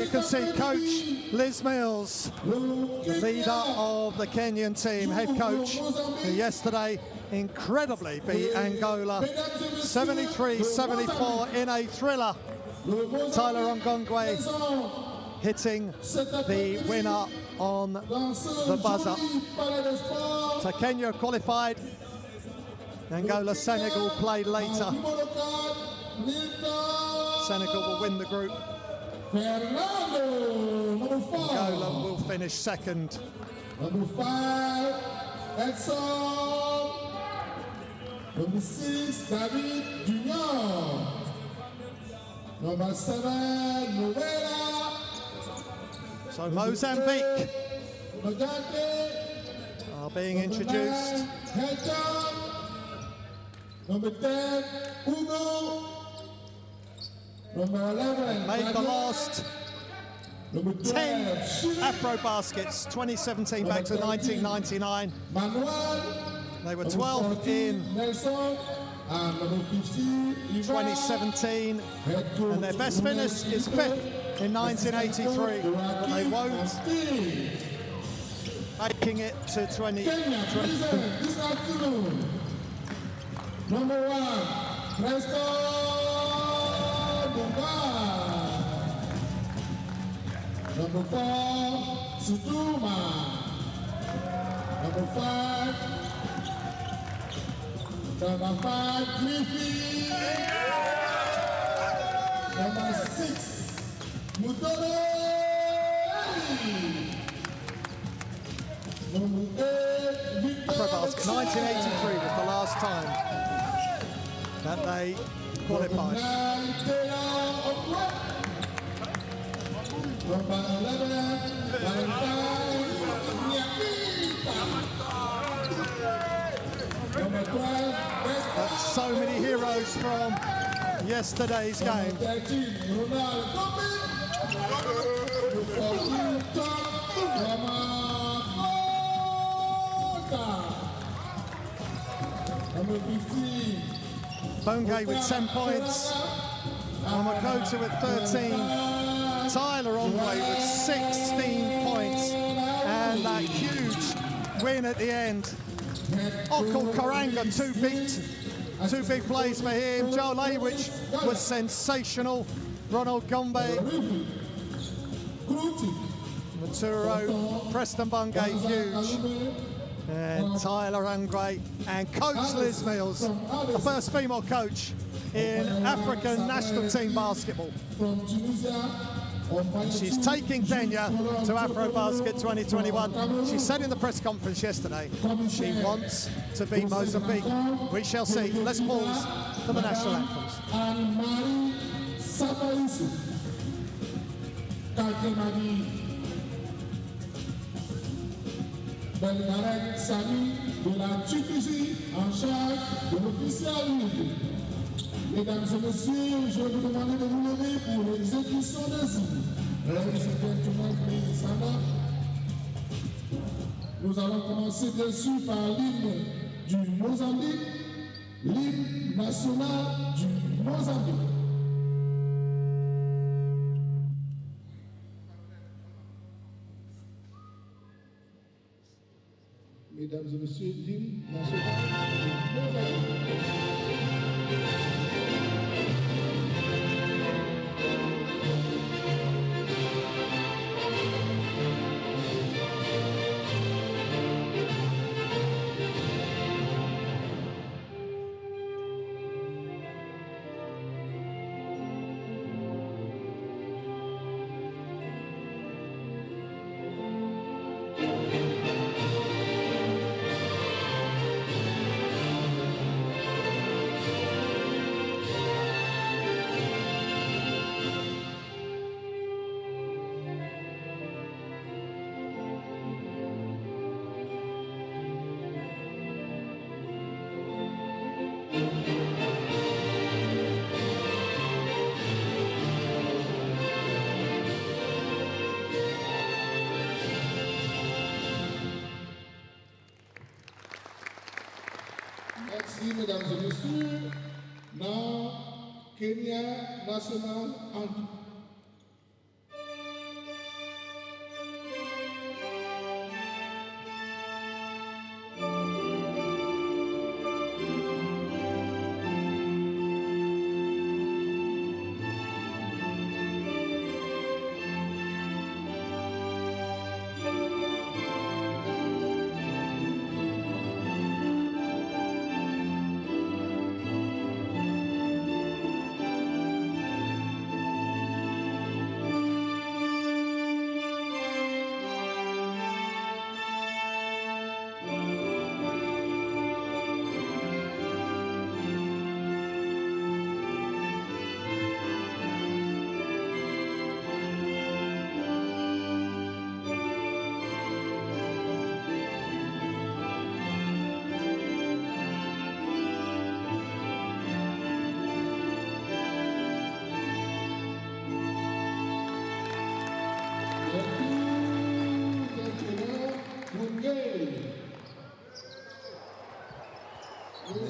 you can see Coach Liz Mills, leader of the Kenyan team, head coach, who yesterday incredibly beat Angola 73-74 in a thriller. Tyler Ongongwe hitting the winner on the buzzer. So Kenya qualified. Angola, Senegal played later. Senegal will win the group. Angola will finish second. Number 5, Edson. Number 6, David Junior. Number 7, Noela. So Mozambique are being introduced. Number 10, Ugo. Number 11, made the last 10 AfroBaskets, 2017 back to 1999. They were 12th in 2017, and their best finish is 5th in 1983, but they won't, making it to 2020. Number 1, Number 4, Suduma. Number 5, Griffey. Number 6, Mutore. Number 8, Victor. AfroBasket 1983 was the last time that they qualified. Number 11, Number 12, that's so many heroes from yesterday's game. Number 15, Bongay with 10 points. Omakota with 13. Tyler Ongwe with 16 points. And that huge win at the end. Okul Karanga, two big plays for him. Joe Laywich was sensational. Ronald Gombe, Maturo, Preston Bungay, huge. And Tyler Ongwe and Coach Liz Mills, the first female coach in African national team basketball. She's taking Kenya to AfroBasket 2021. She said in the press conference yesterday she wants to beat Mozambique. We shall see. Let's pause for the national anthems. Belgarek Sami de la Tunisie en charge de l'officiel libre. Mesdames et messieurs, je vais vous demander de vous lever pour l'exécution des hymnes. Ladies and gentlemen, please stand up. Nous allons commencer bien sûr par l'hymne du Mozambique, l'hymne national du Mozambique. Mesdames et messieurs, l'hymne national du Mozambique. Merci, mesdames et messieurs. Now, Kenya National Anthem.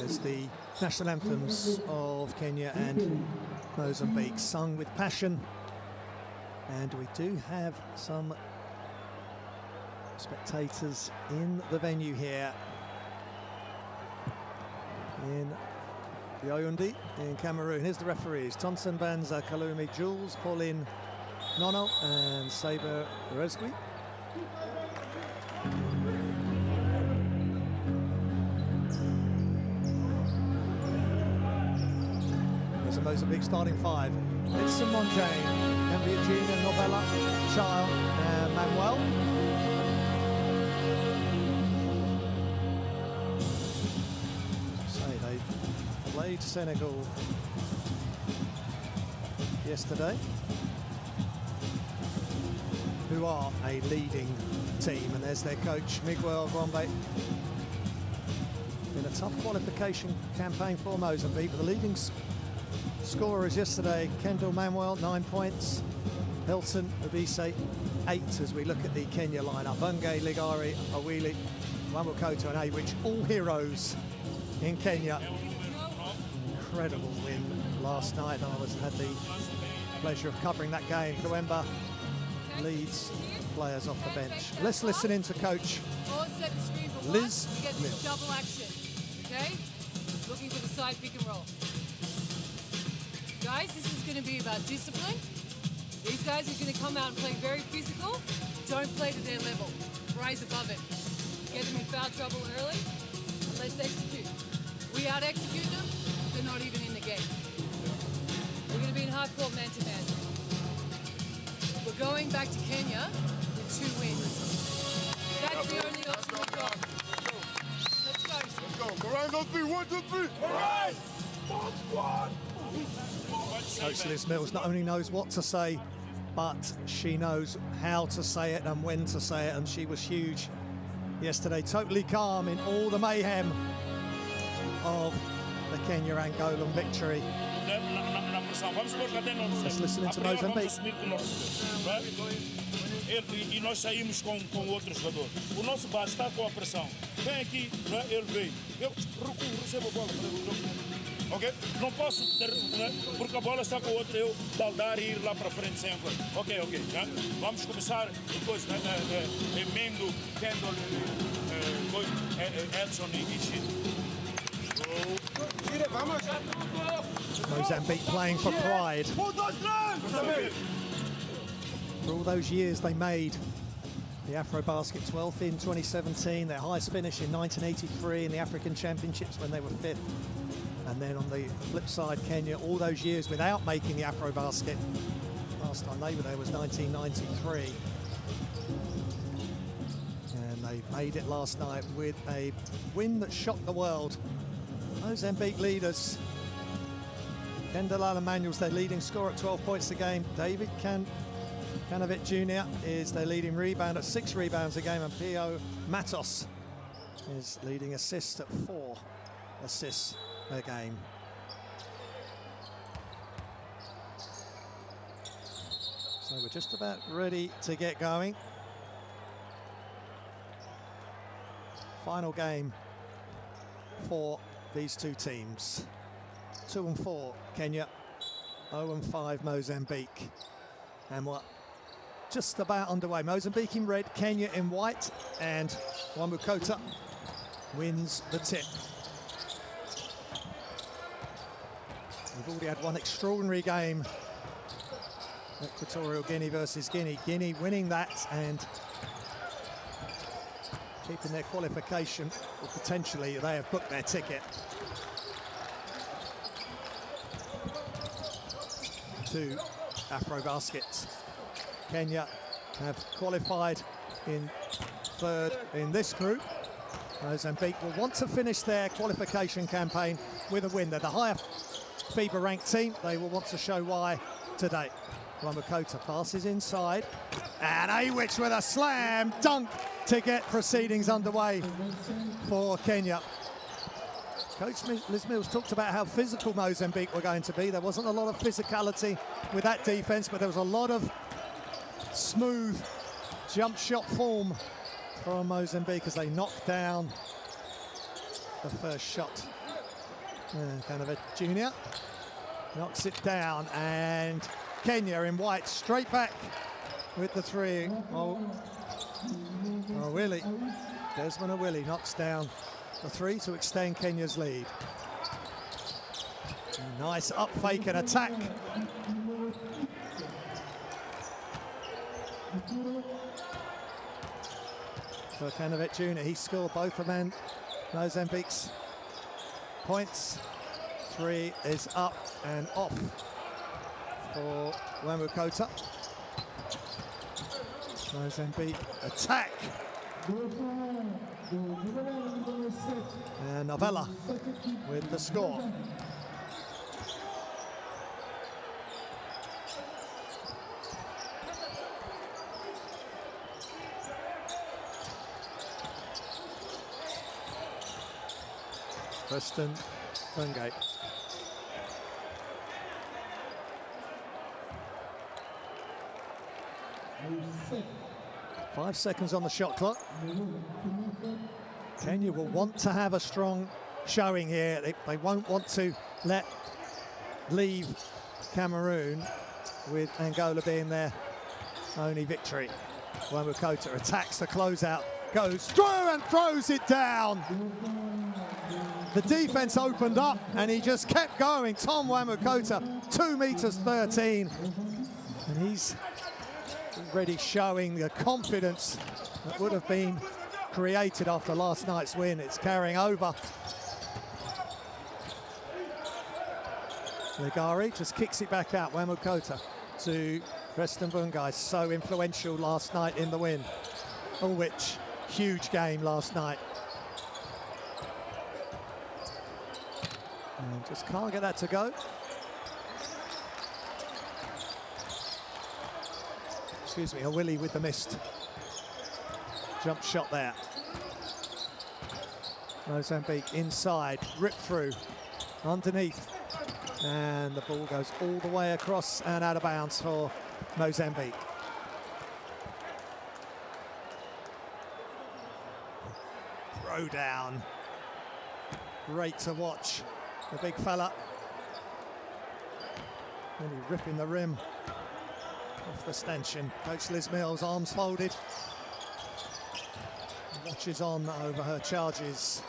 as the national anthems of Kenya and Mozambique, sung with passion. And we do have some spectators in the venue here in Yaoundé in Cameroon. Here's the referees: Tonson Banza Kalumi, Jules, Pauline Nono and Saber Rezgui. There's a Mozambique starting five. It's Simon Jane, Gambia Junior, Novella, Child and Manuel. They played Senegal yesterday, who are a leading team, and there's their coach Miguel Grombe. Been a tough qualification campaign for Mozambique, but the leading scorers yesterday: Kendall Manuel 9 points, Hilton Ubise 8, as we look at the Kenya lineup. Bungay, Ligari, Awili, Wamukota and Awich, all heroes in Kenya. Incredible win last night. I had the pleasure of covering that game. Kawemba leads players off the bench. Let's listen in to Coach Liz Mills. Double action, okay? Looking for the side pick and roll. Guys, this is going to be about discipline. These guys are going to come out and play very physical. Don't play to their level. Rise above it. Get them in foul trouble early, and let's execute. We out-execute them, they're not even in the game. We're going to be in half-court man-to-man. We're going back to Kenya with 2 wins. That's the only option we've got. Let's go. Let's go. Arise on 3. 1, 2, 3. Arise! Bomb squad! Coach Liz Mills not only knows what to say, but she knows how to say it and when to say it, and she was huge yesterday, totally calm in all the mayhem of the Kenya-Angolan victory. Let's listen into Mozambique. E nós saímos com outro jogador. O nosso base está com a pressão. Vem aqui, ele veio. Eu recuo, recebo a bola. Ok? Não posso ter, porque a bola está com o outro, eu baldar e ir lá para frente sempre. Ok. Vamos começar depois, Mendo, Kendall, Edson e Chico. Mozambique playing for pride. For all those years they made the AfroBasket 12th in 2017, their highest finish in 1983 in the African Championships when they were 5th. And then on the flip side, Kenya, all those years without making the AfroBasket. Last time they were there was 1993. And they made it last night with a win that shocked the world. Mozambique leaders. Kendall Manuel's their leading scorer at 12 points a game. David Canavit Jr. is their leading rebound at 6 rebounds a game, and Pio Matos is leading assists at 4 assists a game. So we're just about ready to get going. Final game for these two teams. 2-4 Kenya, 0-5 Mozambique. And we're just about underway. Mozambique in red, Kenya in white, and Wamukota wins the tip. We've already had one extraordinary game. Equatorial Guinea versus Guinea. Guinea winning that and keeping their qualification, or potentially they have booked their ticket to AfroBasket. Kenya have qualified in 3rd in this group. Mozambique will want to finish their qualification campaign with a win. They're the higher FIBA ranked team. They will want to show why today. Wamukota passes inside, and Awich with a slam dunk to get proceedings underway for Kenya. Coach Liz Mills talked about how physical Mozambique were going to be. There wasn't a lot of physicality with that defense, but there was a lot of smooth jump shot form from Mozambique as they knocked down the first shot Kanovich Jr. knocks it down, and Kenya in white straight back with the three. Willie, Desmond Awili knocks down the three to extend Kenya's lead. Nice up fake and attack. For Kanovich Jr., he scored both of Mozambique's points. Three is up and off for Wamukota. Mozambique attack. And Novella with the score. Preston Bungate. Five seconds on the shot clock. Kenya will want to have a strong showing here. They won't want to leave Cameroon with Angola being their only victory. Wamukota attacks the closeout, goes through and throws it down. The defense opened up and he just kept going. Tom Wamukota, 2'13", and he's already showing the confidence that would have been created after last night's win. It's carrying over. Legari just kicks it back out. Wamukota to Preston Bungay, so influential last night in the win. Ulwich, huge game last night. And just can't get that to go. Excuse me, Awili with the missed jump shot there. Mozambique inside, ripped through, underneath. And the ball goes all the way across and out of bounds for Mozambique. Throw down. Great to watch. The big fella. Really ripping the rim off the stanchion. Coach Liz Mills, arms folded. Watches on over her charges.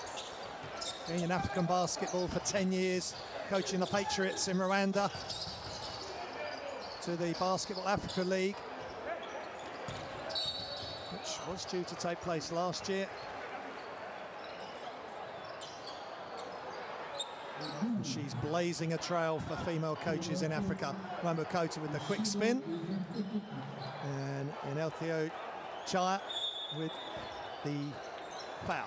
Being in African basketball for 10 years, coaching the Patriots in Rwanda to the Basketball Africa League, which was due to take place last year. And she's blazing a trail for female coaches in Africa. Wamukota with the quick spin. And Inelthio Chaya with the foul.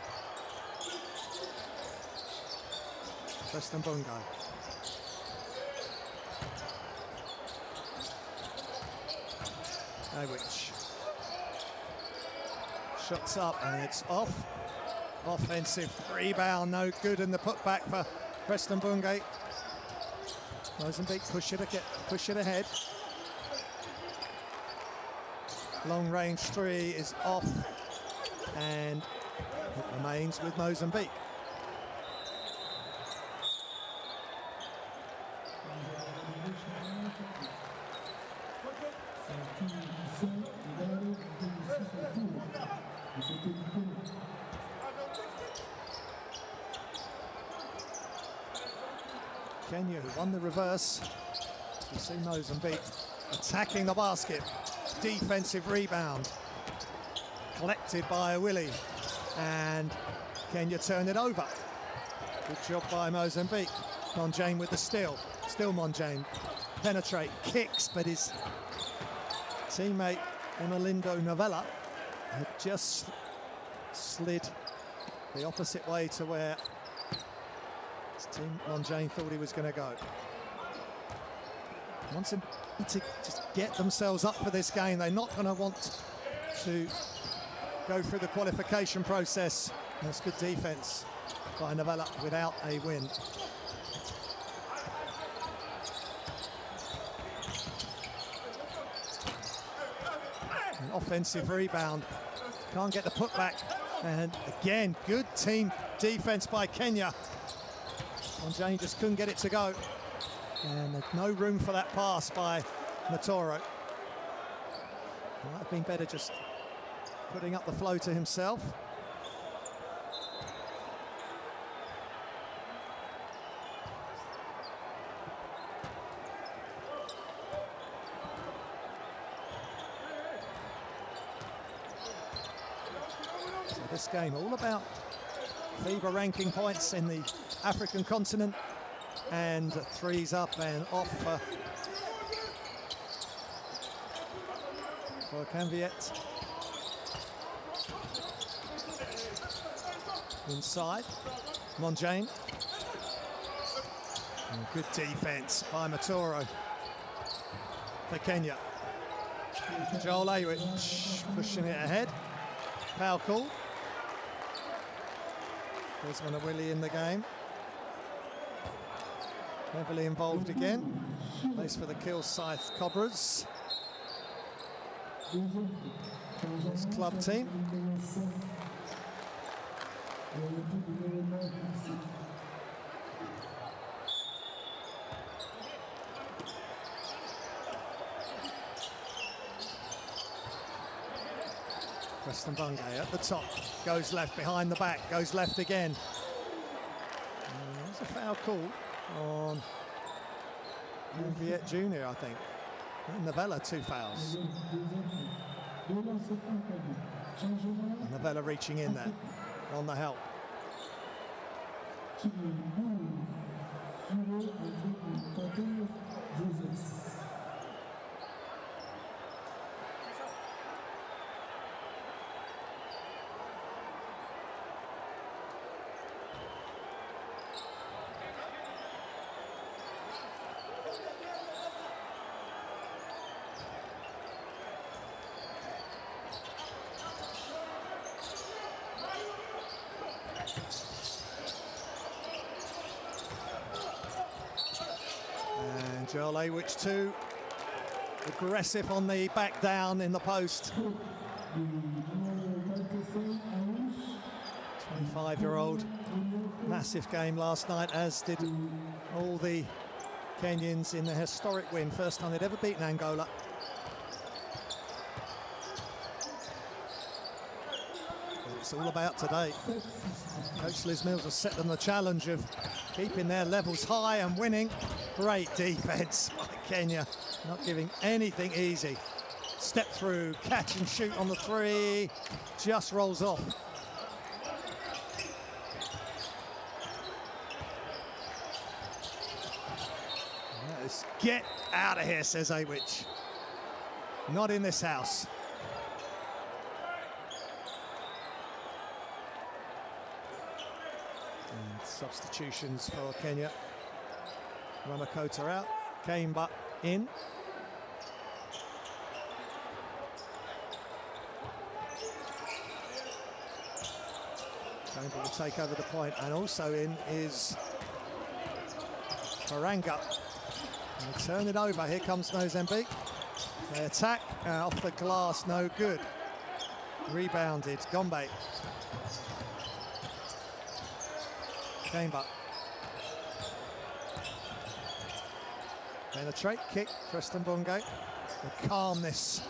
Preston Bungay. Which shots up and it's off. Offensive rebound, no good, and the putback for Preston Bungay. Mozambique push it ahead. Long range three is off, and it remains with Mozambique. Kenya, who won the reverse. You see Mozambique attacking the basket. Defensive rebound. Collected by Awili. And Kenya turned it over. Good job by Mozambique. Monjane with the steal. Still Monjane. Penetrate, kicks, but his teammate Emilindo Novella had just slid the opposite way to where Team Monjane thought he was going to go. Wants him to just get themselves up for this game. They're not going to want to go through the qualification process. That's good defense by Novella without a win. An offensive rebound. Can't get the putback. And again, good team defense by Kenya. Jane just couldn't get it to go. And there's no room for that pass by Matoro. Might have been better just putting up the floater himself. So this game all about FIBA ranking points in the African continent, and threes up and off for Canviet. Inside, Monjane. And good defense by Matoro for Kenya. Joel Aywich pushing it ahead. Foul call. Desmond Awili in the game. Heavily involved again. Place for the Kilsyth Cobras. His club team. Preston Bungay at the top, goes left behind the back, goes left again. There's a foul call on Viet Jr., I think. And Novella, 2 fouls. And Novella reaching in there on the help. And Joel Aywich too, aggressive on the back down in the post. 25-year-old, massive game last night, as did all the Kenyans in the historic win, first time they'd ever beaten Angola. But it's all about today. Coach Liz Mills has set them the challenge of keeping their levels high and winning. Great defense by Kenya, not giving anything easy. Step through, catch and shoot on the 3, just rolls off. Yes, get out of here, says Aywich. Not in this house. And substitutions for Kenya. Ramakota out, Kamba in. Kamba will take over the point, and also in is Faranga. And turn it over, here comes Mozambique. They attack, off the glass, no good. Rebounded, Gombe. Kamba. Penetrate, kick, Preston Bungay. The calmness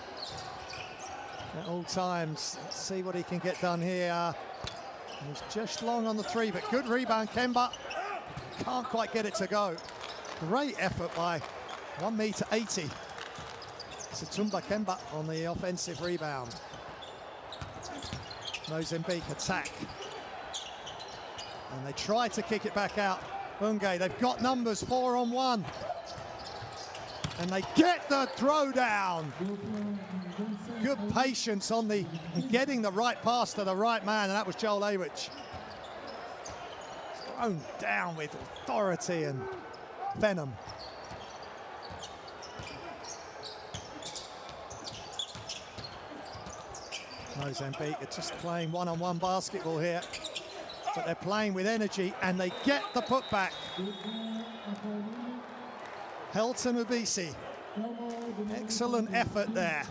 at all times. Let's see what he can get done here. He's just long on the 3, but good rebound, Kemba. Can't quite get it to go. Great effort by 1 meter 80. Satumba Kemba on the offensive rebound. Mozambique attack. And they try to kick it back out. Bungay, they've got numbers, 4-on-1. And they get the throw down. Good patience on the getting the right pass to the right man, and that was Joel Aywich. Thrown down with authority and venom. Mozambique are just playing one-on-one basketball here, but they're playing with energy, and they get the putback. Helton Ubisi, excellent effort there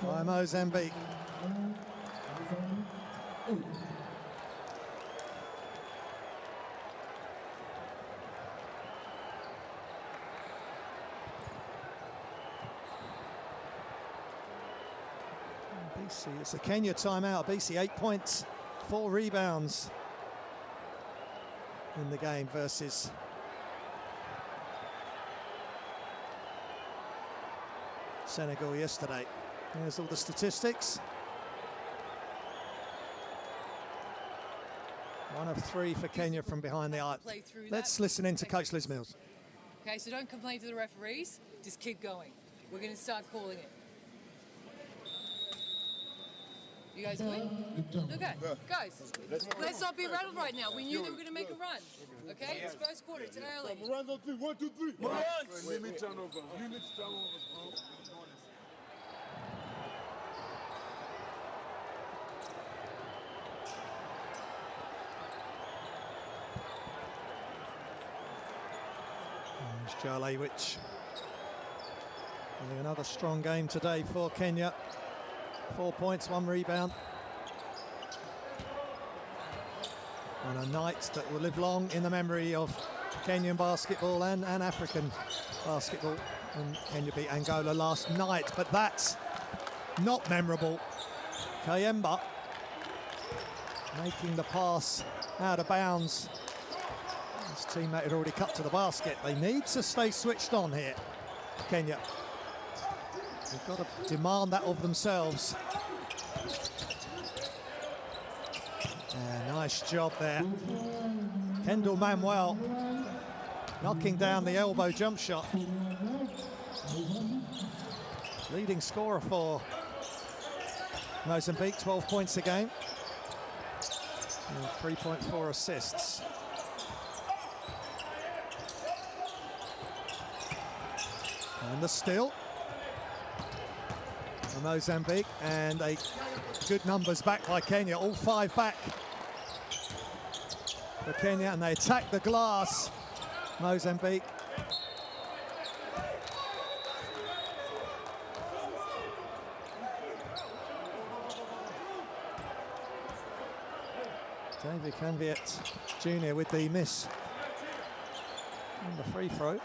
by Mozambique. BC, it's a Kenya timeout. BC 8 points, 4 rebounds in the game versus Senegal yesterday. There's all the statistics. 1 of 3 for Kenya from behind the arc. Let's listen in to Coach Liz Mills. Okay, so don't complain to the referees, just keep going. We're going to start calling it. You guys good? Okay, guys, let's not be rattled right now. We knew they were going to make a run. Okay, it's first quarter, it's early. Runs on 3, 1, 2, 3. Limit turnovers, bro. Jalewicz. Another strong game today for Kenya. 4 points, 1 rebound. On a night that will live long in the memory of Kenyan basketball and African basketball. And Kenya beat Angola last night, but that's not memorable. Kayemba making the pass out of bounds. His teammate had already cut to the basket. They need to stay switched on here, Kenya. They've got to demand that of themselves. Nice job there. Kendall Manuel knocking down the elbow jump shot. Leading scorer for Mozambique, 12 points a game. And 3.4 assists. And the steal for Mozambique, and a good numbers back by Kenya, all 5 back for Kenya, and they attack the glass, Mozambique. David Canviet Jr. with the miss on the free throw.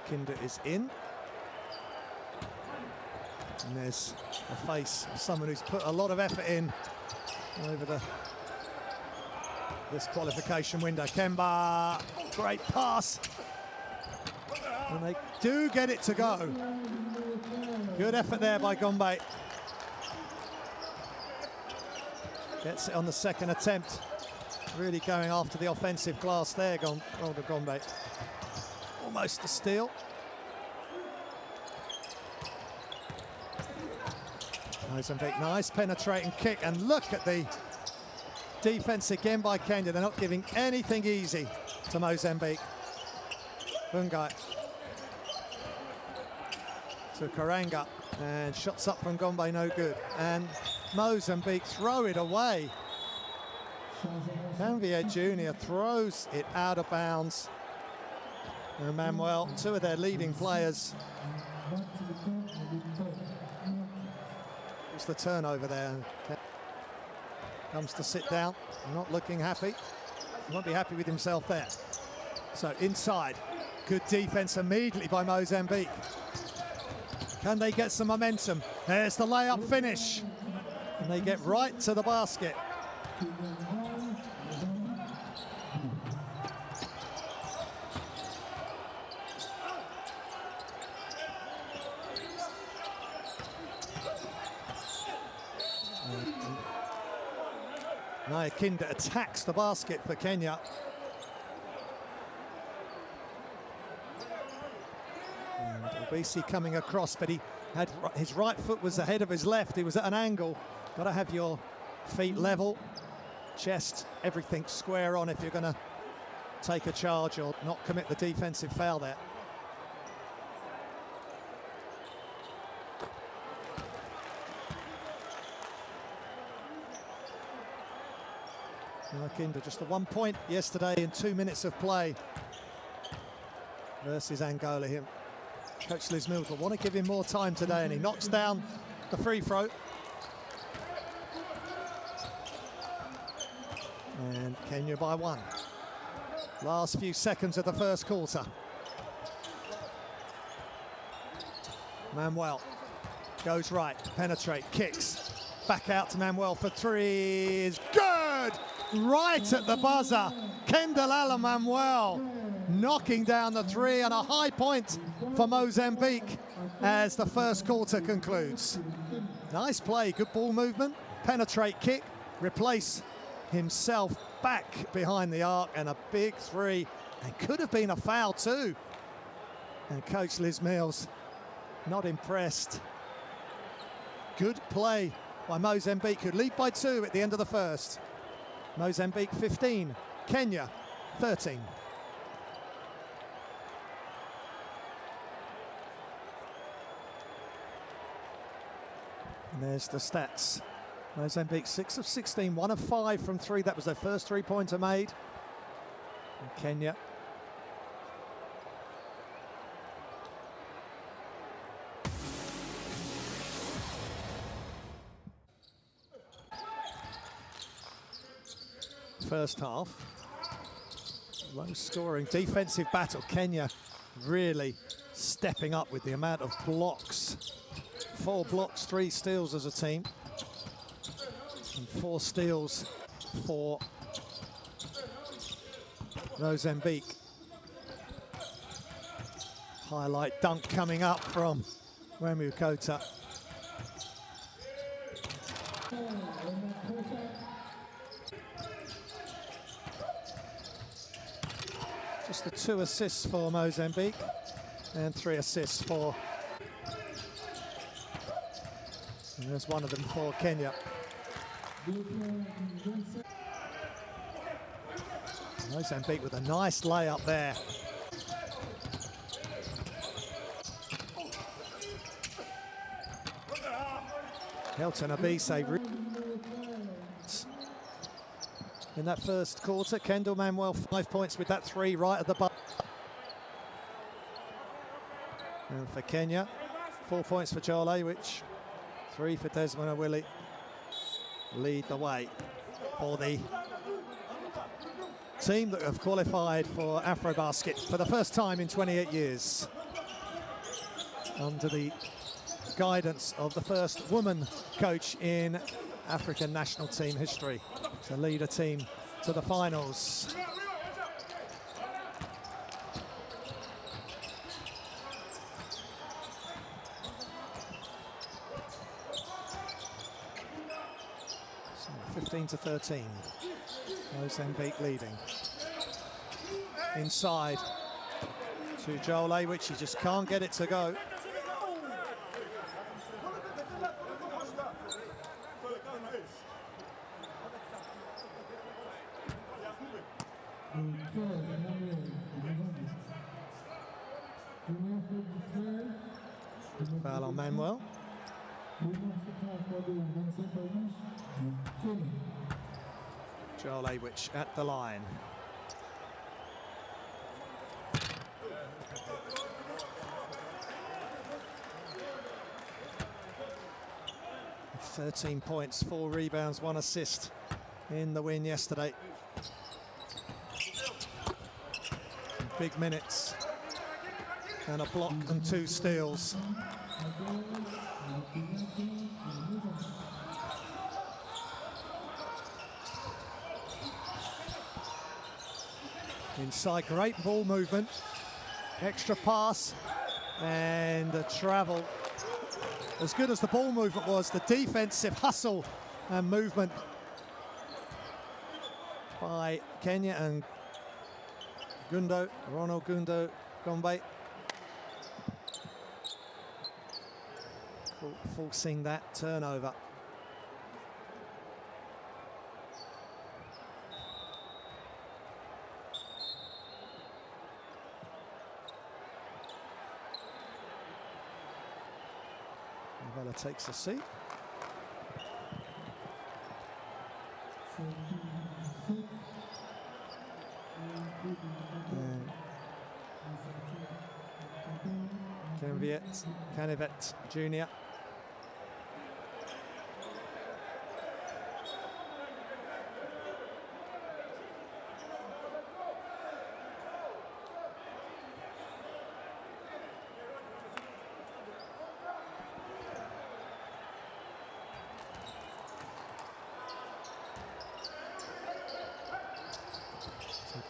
Kinder is in. And there's a face of someone who's put a lot of effort in over this qualification window. Kemba, great pass. And they do get it to go. Good effort there by Gombe. Gets it on the second attempt. Really going after the offensive glass there, Gombe. Almost a steal. Mozambique, nice penetrating kick, and look at the defense again by Kenya. They're not giving anything easy to Mozambique. Bungai to Karanga, and shots up from Gombe, no good. And Mozambique throw it away. Canvier Jr. throws it out of bounds. And Manuel, 2 of their leading players. It's the turnover there. Comes to sit down, not looking happy. He won't be happy with himself there. So inside, good defense immediately by Mozambique. Can they get some momentum? There's the layup finish. And they get right to the basket. Kinda attacks the basket for Kenya. And Obisi coming across, but he had his right foot was ahead of his left. He was at an angle. Got to have your feet level, chest, everything square on if you're going to take a charge or not commit the defensive foul there. Kinder, just the 1 point yesterday in 2 minutes of play versus Angola. Him, Coach Liz Mills will want to give him more time today, and he knocks down the free throw. And Kenya by 1. Last few seconds of the first quarter. Manuel goes right, penetrate, kicks. Back out to Manuel for 3 is good! Right at the buzzer. Kendall Manuel knocking down the 3 and a high point for Mozambique as the first quarter concludes. Nice play, good ball movement, penetrate kick, replace himself back behind the arc and a big 3. And could have been a foul too. And Coach Liz Mills not impressed. Good play by Mozambique, who lead by 2 at the end of the first. Mozambique 15, Kenya 13. And there's the stats. Mozambique 6 of 16, 1 of 5 from 3. That was their first 3-pointer made. And Kenya first half. Low scoring defensive battle. Kenya really stepping up with the amount of blocks. 4 blocks, 3 steals as a team. And 4 steals for Mozambique. Highlight dunk coming up from Wemu Kota. Just the 2 assists for Mozambique and 3 assists for, and there's one of them for Kenya. Mozambique with a nice layup there. Helton Abise in that first quarter. Kendall Manuel 5 points with that 3 right at the buzzer. And for Kenya, 4 points for Joel Awich, 3 for Desmond Awili. Lead the way for the team that have qualified for AfroBasket for the first time in 28 years. Under the guidance of the first woman coach in African national team history to lead a team to the finals. So 15-13, Mozambique leading. Inside to Joel Awich, he just can't get it to go. Foul on Manuel. Joel Awich at the line. "13 points, 4 rebounds, 1 assist in the win yesterday. Big minutes and a block and 2 steals. Inside, great ball movement, extra pass and the travel. As good as the ball movement was, the defensive hustle and movement by Kenya and Ronald Gundo Gombe, forcing that turnover. Novella takes a seat. Canivet Jr.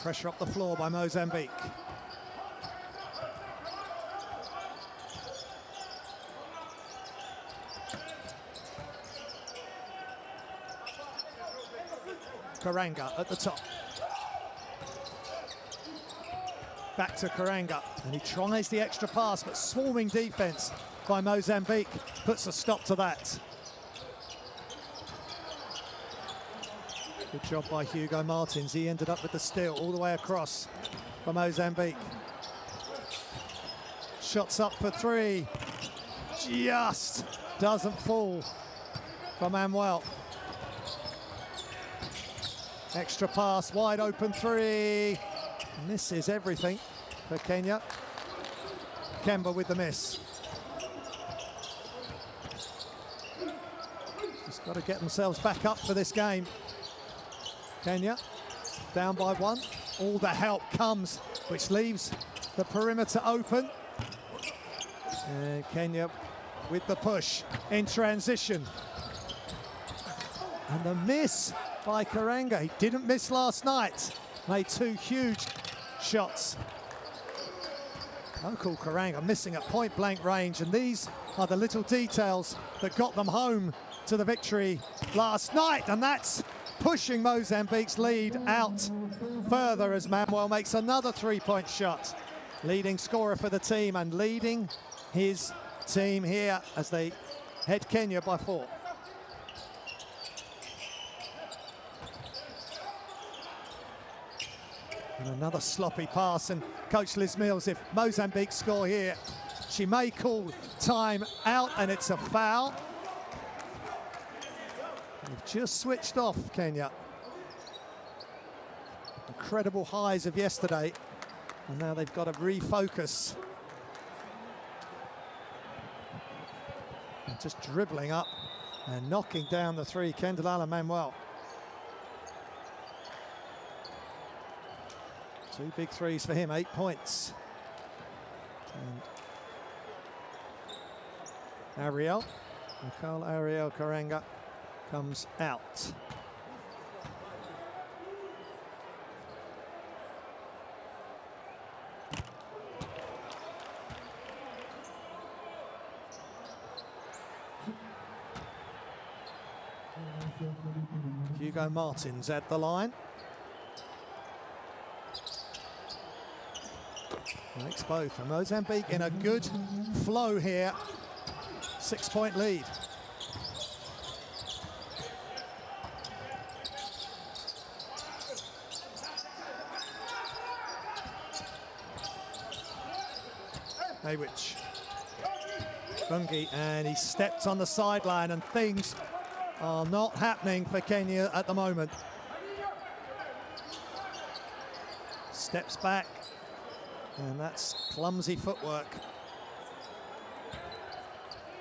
Pressure up the floor by Mozambique. Karanga at the top. Back to Karanga, and he tries the extra pass, but swarming defense by Mozambique puts a stop to that. Good job by Hugo Martins. He ended up with the steal all the way across for Mozambique. Shots up for three. Just doesn't fall from Manuel. Extra pass, wide open three. Misses everything for Kenya. Kemba with the miss. Just got to get themselves back up for this game. Kenya down by one. All the help comes, which leaves the perimeter open. And Kenya with the push in transition. And the miss by Karanga. He didn't miss last night. Made two huge shots. Local Karanga missing at point-blank range, and these are the little details that got them home to the victory last night, and that's pushing Mozambique's lead out further as Manuel makes another three-point shot. Leading scorer for the team and leading his team here as they head Kenya by 4. And another sloppy pass, and Coach Liz Mills, if Mozambique score here, she may call time out, and it's a foul. They've just switched off, Kenya. Incredible highs of yesterday, and now they've got to refocus. And just dribbling up and knocking down the three, Kendalala Manuel. Two big threes for him, 8 points. And Ariel Karanga comes out. Hugo Martins at the line. Makes both, and Mozambique in a good flow here. 6-point lead. Haywich. Bungie, and he stepped on the sideline, and things are not happening for Kenya at the moment. Steps back. And that's clumsy footwork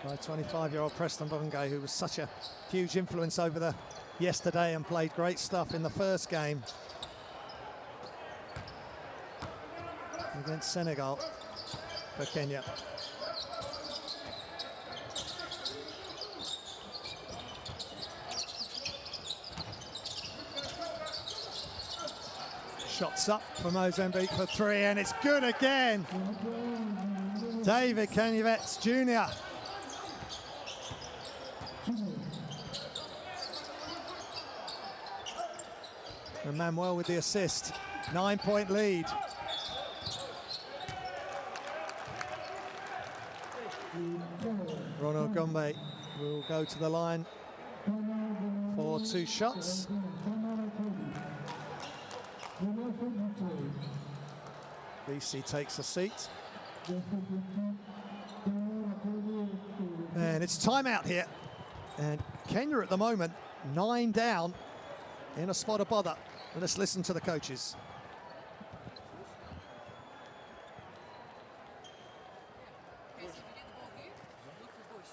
by 25-year-old Preston Bungay, who was such a huge influence over the yesterday and played great stuff in the first game against Senegal for Kenya. Shots up for Mozambique for three, and it's good again. David Kanyevets Jr. And Manuel with the assist. 9-point lead. Ronald Gombe will go to the line for 2 shots. BC takes a seat. And it's timeout here. And Kenya at the moment, 9 down in a spot of bother. And let's listen to the coaches. Okay, so if you get the ball here, look for Bush.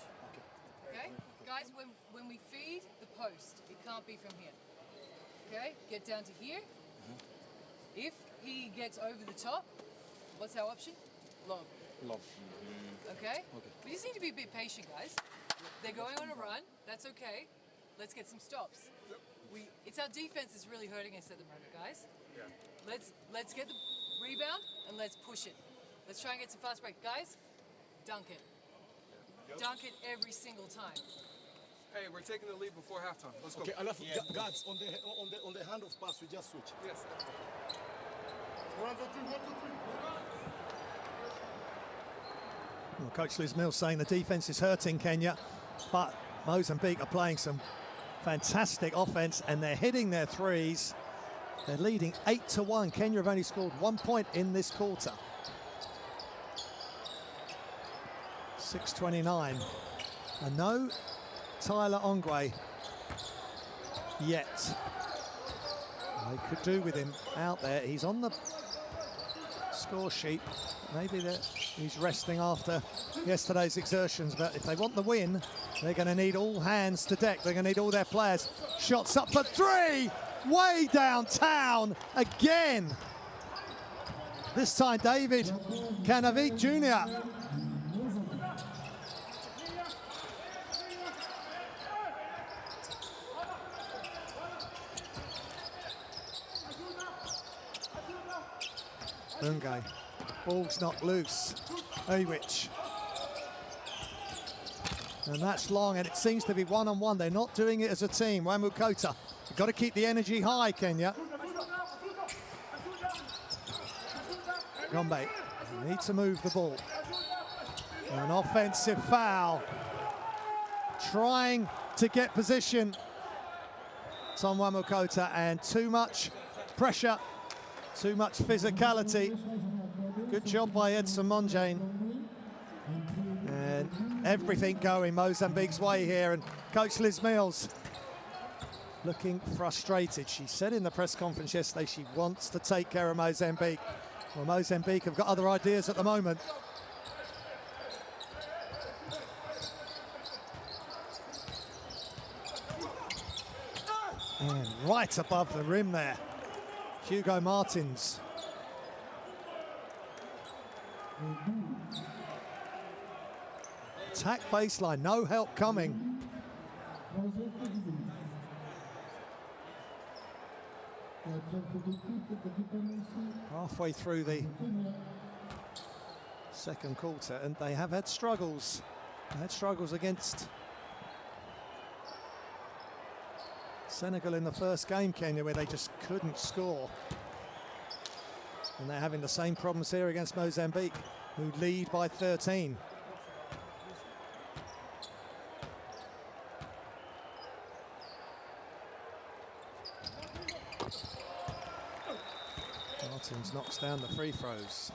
Okay? Guys, when we feed the post, it can't be from here. Okay? Get down to here. If he gets over the top, what's our option? Lob. Lob. Okay? We just need to be a bit patient, guys. They're going on a run. That's okay. Let's get some stops. It's our defense that's really hurting us at the moment, guys. Yeah. Let's get the rebound and let's push it. Let's try and get some fast break, guys. Dunk it. Dunk it every single time. Hey, we're taking the lead before halftime. Let's go. Okay, guards on the handoff pass, we just switch. Yes. 1, 2, 3, 1, 2, 3. Well, Coach Liz Mills saying the defense is hurting Kenya, but Mozambique are playing some fantastic offense and they're hitting their threes. They're leading 8-1. Kenya have only scored 1 point in this quarter. 6:29. And no Tyler Ongwe yet. They could do with him out there. He's on the score sheet. Maybe he's resting after yesterday's exertions, but if they want the win, they're going to need all hands to deck. They're going to need all their players. Shots up for three, way downtown again. This time, David Kanavik Jr. Lungai. Ball's not loose. Awich. And that's long, and it seems to be one-on-one. They're not doing it as a team. Wamukota. You've got to keep the energy high, Kenya. Gombe. You need to move the ball. An offensive foul. Trying to get position. Tom Wamukota, and too much pressure. Too much physicality. Good job by Edson Monjane. And everything going Mozambique's way here. And Coach Liz Mills looking frustrated. She said in the press conference yesterday she wants to take care of Mozambique. Well, Mozambique have got other ideas at the moment. And right above the rim there. Hugo Martins. Attack baseline, no help coming. Halfway through the second quarter, and they have had struggles. They had struggles against Senegal in the first game, Kenya, where they just couldn't score. And they're having the same problems here against Mozambique, who lead by 13. Martins knocks down the free throws.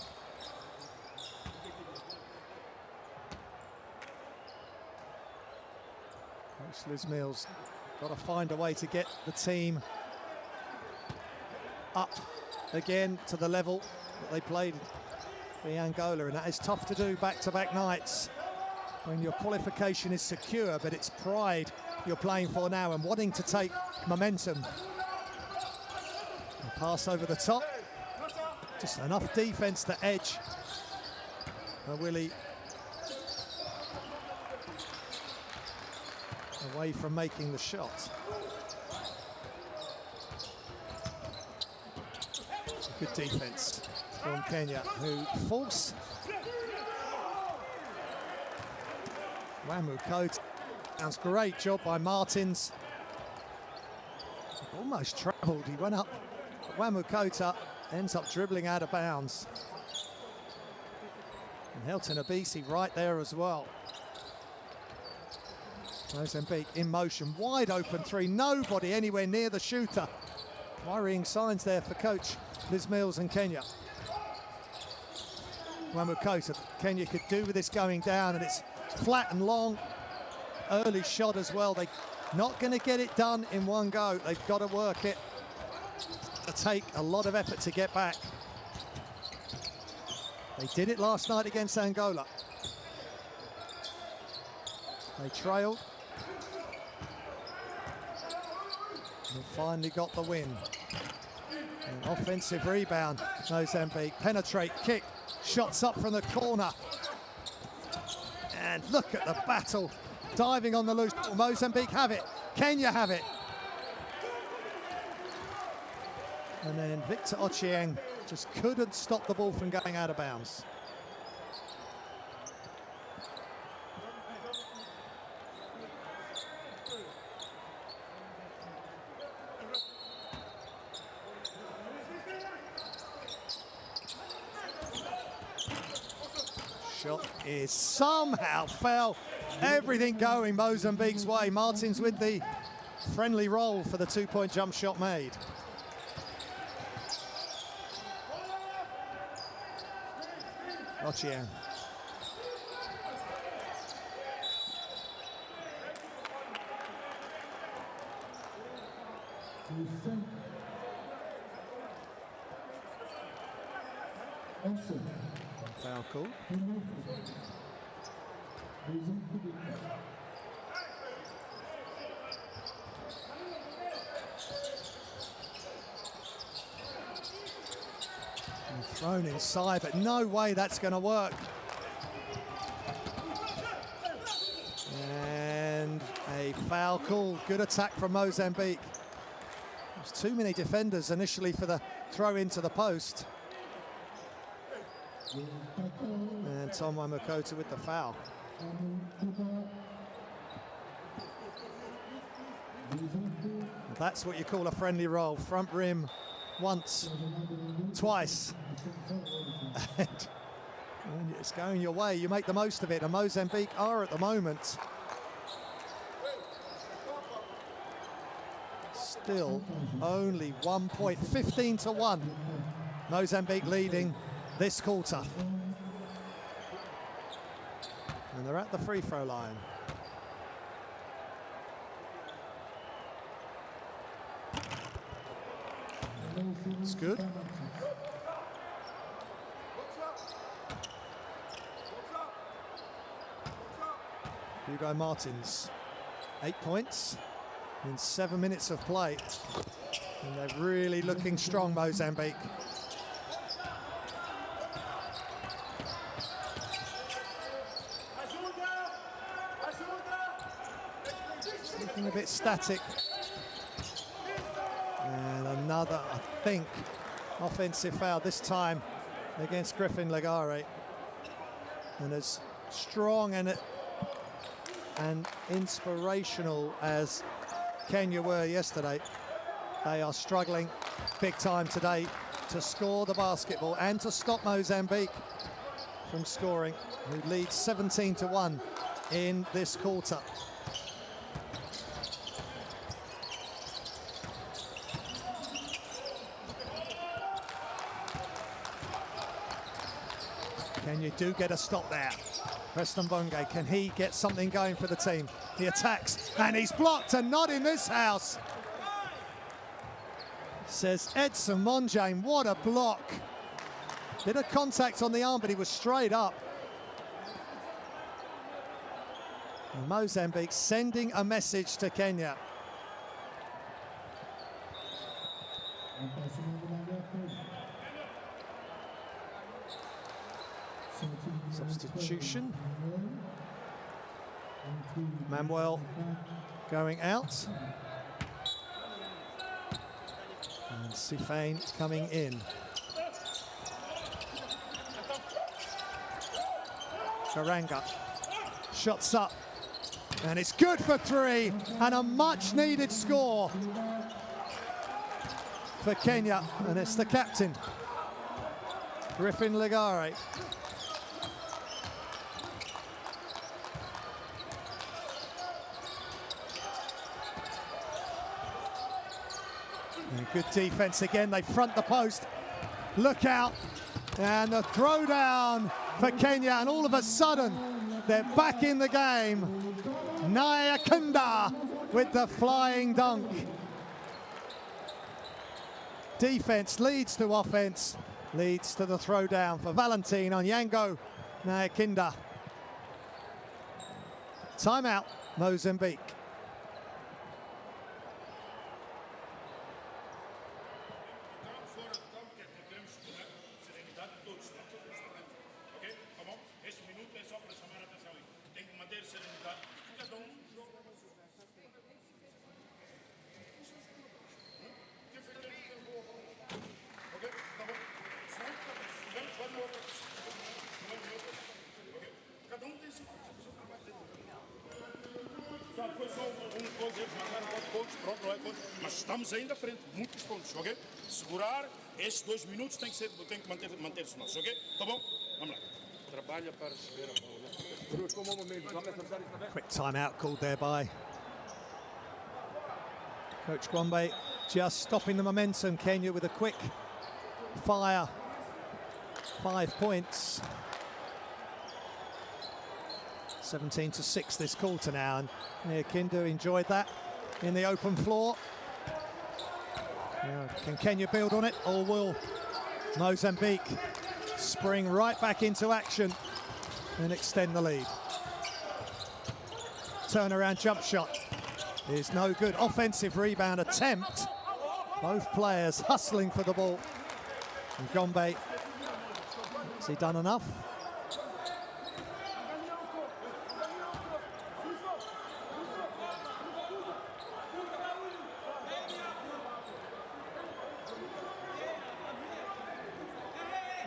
Coach Liz Mills got to find a way to get the team up again to the level that they played for Angola, and that is tough to do back-to-back nights when your qualification is secure, but it's pride you're playing for now and wanting to take momentum. And pass over the top, just enough defense to edge Willie away from making the shot. Good defense from Kenya, who force Wamukota. Sounds great job by Martins. Almost travelled, he went up. Wamukota ends up dribbling out of bounds. And Helton Abisi right there as well. Mozambique in motion, wide open three, nobody anywhere near the shooter. Worrying signs there for Coach Liz Mills and Kenya. Wamukota, Kenya could do with this going down, and it's flat and long. Early shot as well. They're not going to get it done in one go. They've got to work it. It'll take a lot of effort to get back. They did it last night against Angola. They trailed. And finally got the win. An offensive rebound. Mozambique penetrate, kick, shots up from the corner. And look at the battle. Diving on the loose. Mozambique have it. Kenya have it. And then Victor Ochieng just couldn't stop the ball from going out of bounds. Shot is somehow fell. Everything going Mozambique's way. Martins with the friendly roll for the two-point jump shot made. Ochieng. Foul call. And thrown inside, but no way that's going to work. And a foul call. Good attack from Mozambique. There's too many defenders initially for the throw into the post. And Tom Makota with the foul. That's what you call a friendly roll. Front rim once, twice. And it's going your way. You make the most of it. And Mozambique are at the moment still only 1 point, 15-1. Mozambique leading this quarter. And they're at the free throw line. It's good. Hugo Martins, 8 points in 7 minutes of play. And they're really looking strong, Mozambique. Looking a bit static. And another, I think, offensive foul, this time against Griffin Legare. And as strong and inspirational as Kenya were yesterday, they are struggling big time today to score the basketball and to stop Mozambique from scoring, who leads 17-1 in this quarter. Kenya do get a stop there. Preston Bonge, can he get something going for the team? He attacks, and he's blocked, and not in this house. Says Edson Monjane, what a block. Bit of contact on the arm, but he was straight up. And Mozambique sending a message to Kenya. Substitution. Manuel going out. And Sifane coming in. Karanga. Shots up. And it's good for three. And a much needed score for Kenya. And it's the captain, Griffin Legare. Good defense again. They front the post. Look out. And the throwdown for Kenya. And all of a sudden, they're back in the game. Naya Kunda with the flying dunk. Defense leads to offense, leads to the throwdown for Valentin Onyango Nyakinda. Timeout, Mozambique. estamos ainda à frente, muitos pontos, ok? Segurar, estes 2 minutos tem que manter-se nós, ok? Tá bom? Vamos lá. Trabalha para receber a bola. Quick timeout called there by Coach Gwambe, just stopping the momentum. Kenya with a quick fire. 5 points. 17-6 this quarter now, and Kindu enjoyed that in the open floor. Now, can Kenya build on it, or will Mozambique spring right back into action and extend the lead? Turnaround jump shot is no good. Offensive rebound attempt. Both players hustling for the ball. And Gombe, has he done enough?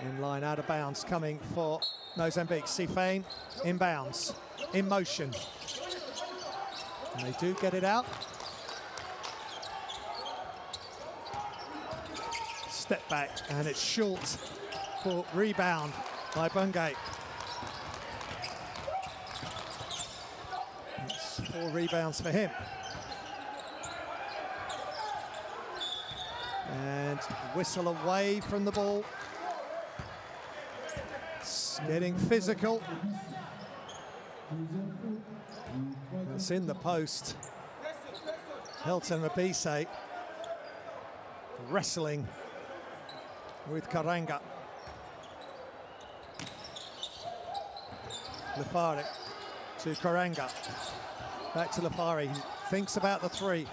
In line, out of bounds, coming for Mozambique. Sifane inbounds, in motion. And they do get it out. Step back, and it's short for rebound by Bungay. It's 4 rebounds for him. And whistle away from the ball. It's getting physical. It's in the post. Hilton Rabise wrestling with Karanga. Lafari to Karanga. Back to Lafari. He thinks about the 3.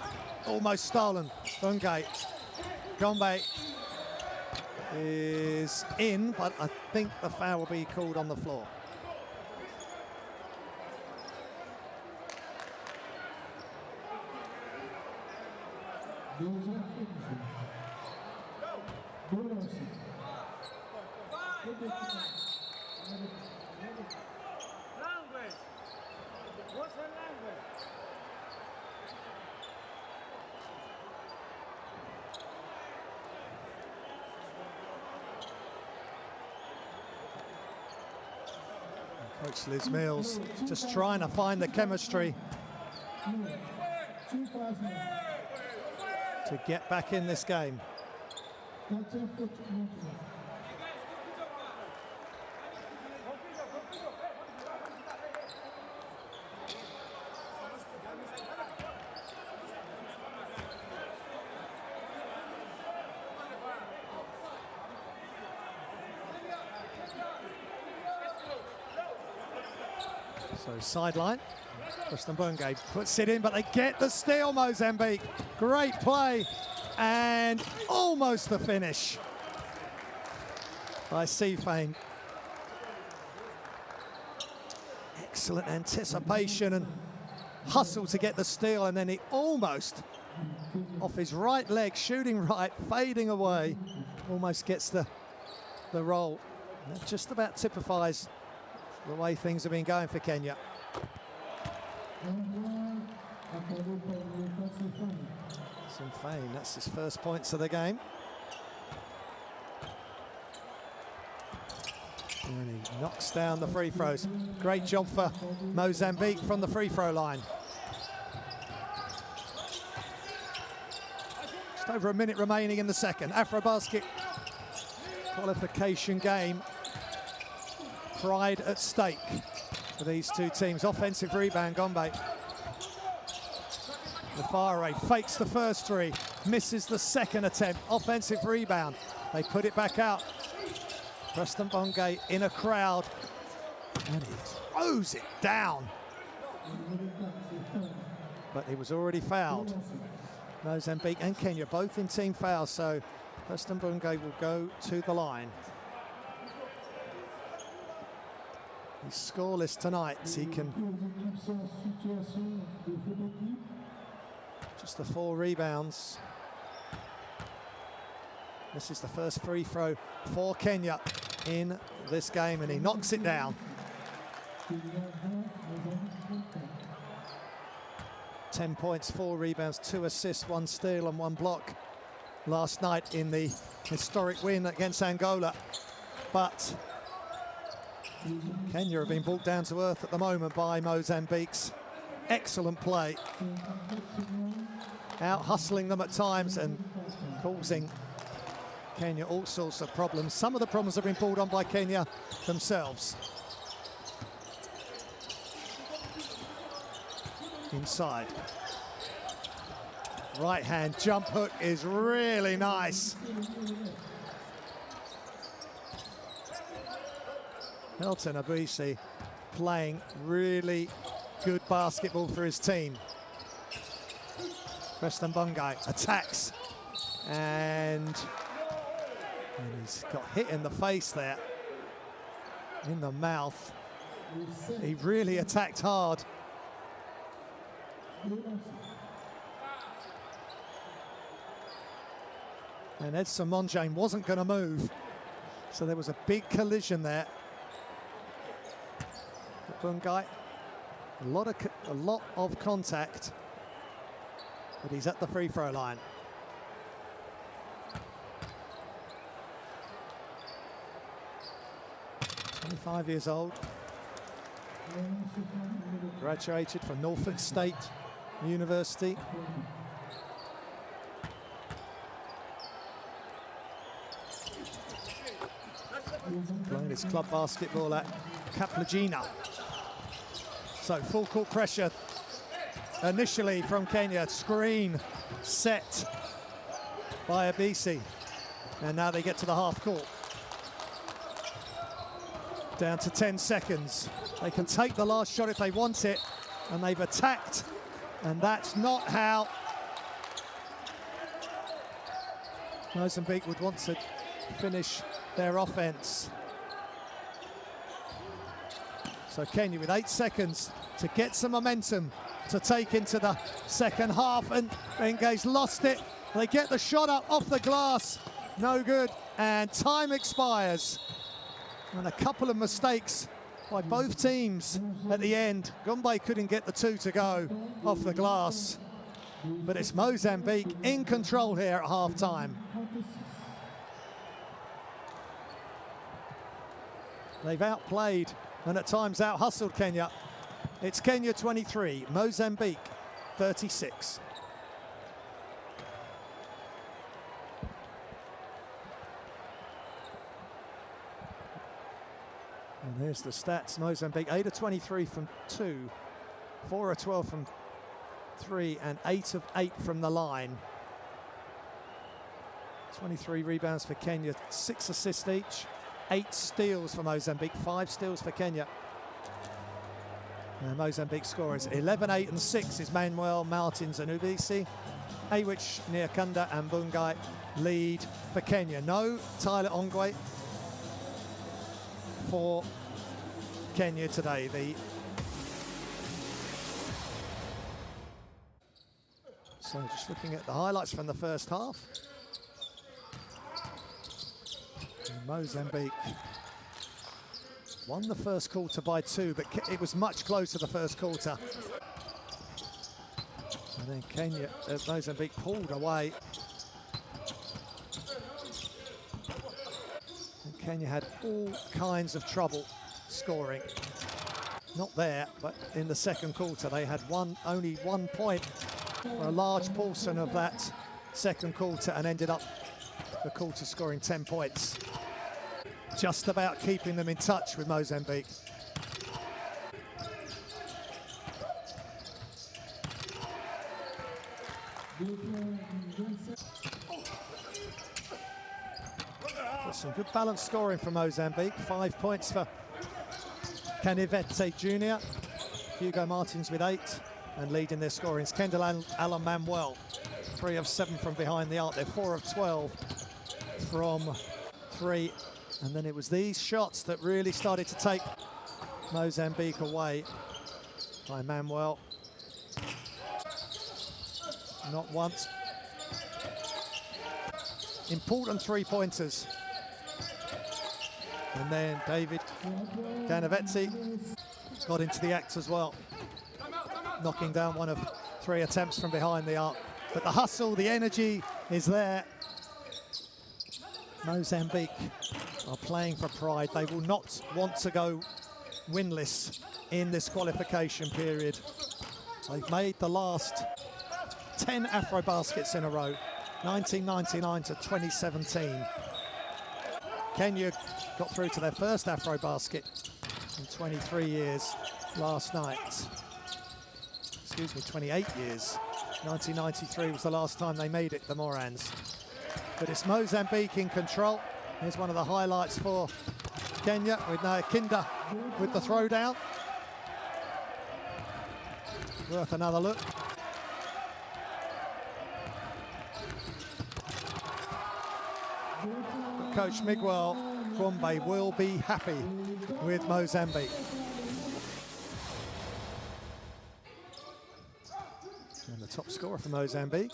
Almost stolen. Bungay. Gombe is in, but I think the foul will be called on the floor. What's her language? Coach Liz Mills just trying to find the chemistry to get back in this game. So sideline, Preston Bungay puts it in, but they get the steal, Mozambique. Great play, and almost the finish by Sifane. Excellent anticipation and hustle to get the steal, and then he almost, off his right leg, shooting right, fading away, almost gets the roll. That just about typifies the way things have been going for Kenya. Sifane, that's his first points of the game. And he knocks down the free throws. Great job for Mozambique from the free throw line. Just over a minute remaining in the second. AfroBasket qualification game. Pride at stake for these two teams. Offensive rebound, Gombe. Lafare fakes the first 3, misses the second attempt. Offensive rebound. They put it back out. Preston Bungay in a crowd, and he throws it down. But he was already fouled. Mozambique and Kenya both in team fouls, so Preston Bungay will go to the line. He's scoreless tonight. He can just the 4 rebounds. This is the first free throw for Kenya in this game, and he knocks it down. 10 points, 4 rebounds, 2 assists, 1 steal and 1 block last night in the historic win against Angola. But Kenya have been brought down to earth at the moment by Mozambique's excellent play. Out hustling them at times and causing Kenya all sorts of problems. Some of the problems have been brought on by Kenya themselves. Inside. Right hand jump hook is really nice. Elton Abisi playing really good basketball for his team. Preston Bungai attacks and he's got hit in the face there, in the mouth. He really attacked hard. And Edson Monjane wasn't going to move, so there was a big collision there. Bungai, a lot of contact, but he's at the free throw line. .25 years old, graduated from Norfolk State University. Playing his club basketball at Kaplagina. So full court pressure initially from Kenya. Screen set by Abisi. And now they get to the half court. Down to 10 seconds. They can take the last shot if they want it. And they've attacked. And that's not how Mozambique would want to finish their offense. So Kenya with 8 seconds to get some momentum to take into the second half, and Benge's lost it. They get the shot up off the glass, no good, and time expires. And a couple of mistakes by both teams at the end. Gombe couldn't get the 2 to go off the glass, but it's Mozambique in control here at half-time. They've outplayed and at times out-hustled Kenya. It's Kenya 23, Mozambique 36. And here's the stats. Mozambique 8 of 23 from 2, 4 of 12 from 3, and 8 of 8 from the line. 23 rebounds for Kenya, 6 assists each. 8 steals for Mozambique, 5 steals for Kenya. And Mozambique scorers 11, 8 and 6 is Manuel Martins and Ubisi. Awich, Nyakunda and Bungai lead for Kenya. No Tyler Ongwe for Kenya today. So just looking at the highlights from the first half. Mozambique won the first quarter by 2, but it was much closer the first quarter. And then Mozambique pulled away. And Kenya had all kinds of trouble scoring. Not there, but in the second quarter they had only 1 point for a large portion of that second quarter, and ended up the quarter scoring 10 points. Just about keeping them in touch with Mozambique. Got some good balanced scoring from Mozambique. 5 points for Canivete Jr. Hugo Martins with 8, and leading their scoring is Kendall Allen Manuel. 3 of 7 from behind the arc. They're 4 of 12 from 3. And then it was these shots that really started to take Mozambique away by Manuel. Not once. Important 3-pointers. And then David Canavezzi got into the act as well, knocking down one of 3 attempts from behind the arc. But the hustle, the energy is there. Mozambique are playing for pride. They will not want to go winless in this qualification period. They've made the last 10 AfroBaskets in a row, 1999 to 2017. Kenya got through to their first AfroBasket in 23 years last night. Excuse me, 28 years. 1993 was the last time they made it, the Morans. But it's Mozambique in control. Here's one of the highlights for Kenya with Kinda with the throwdown. Worth another look. But Coach Miguel Gombe will be happy with Mozambique. And the top scorer for Mozambique,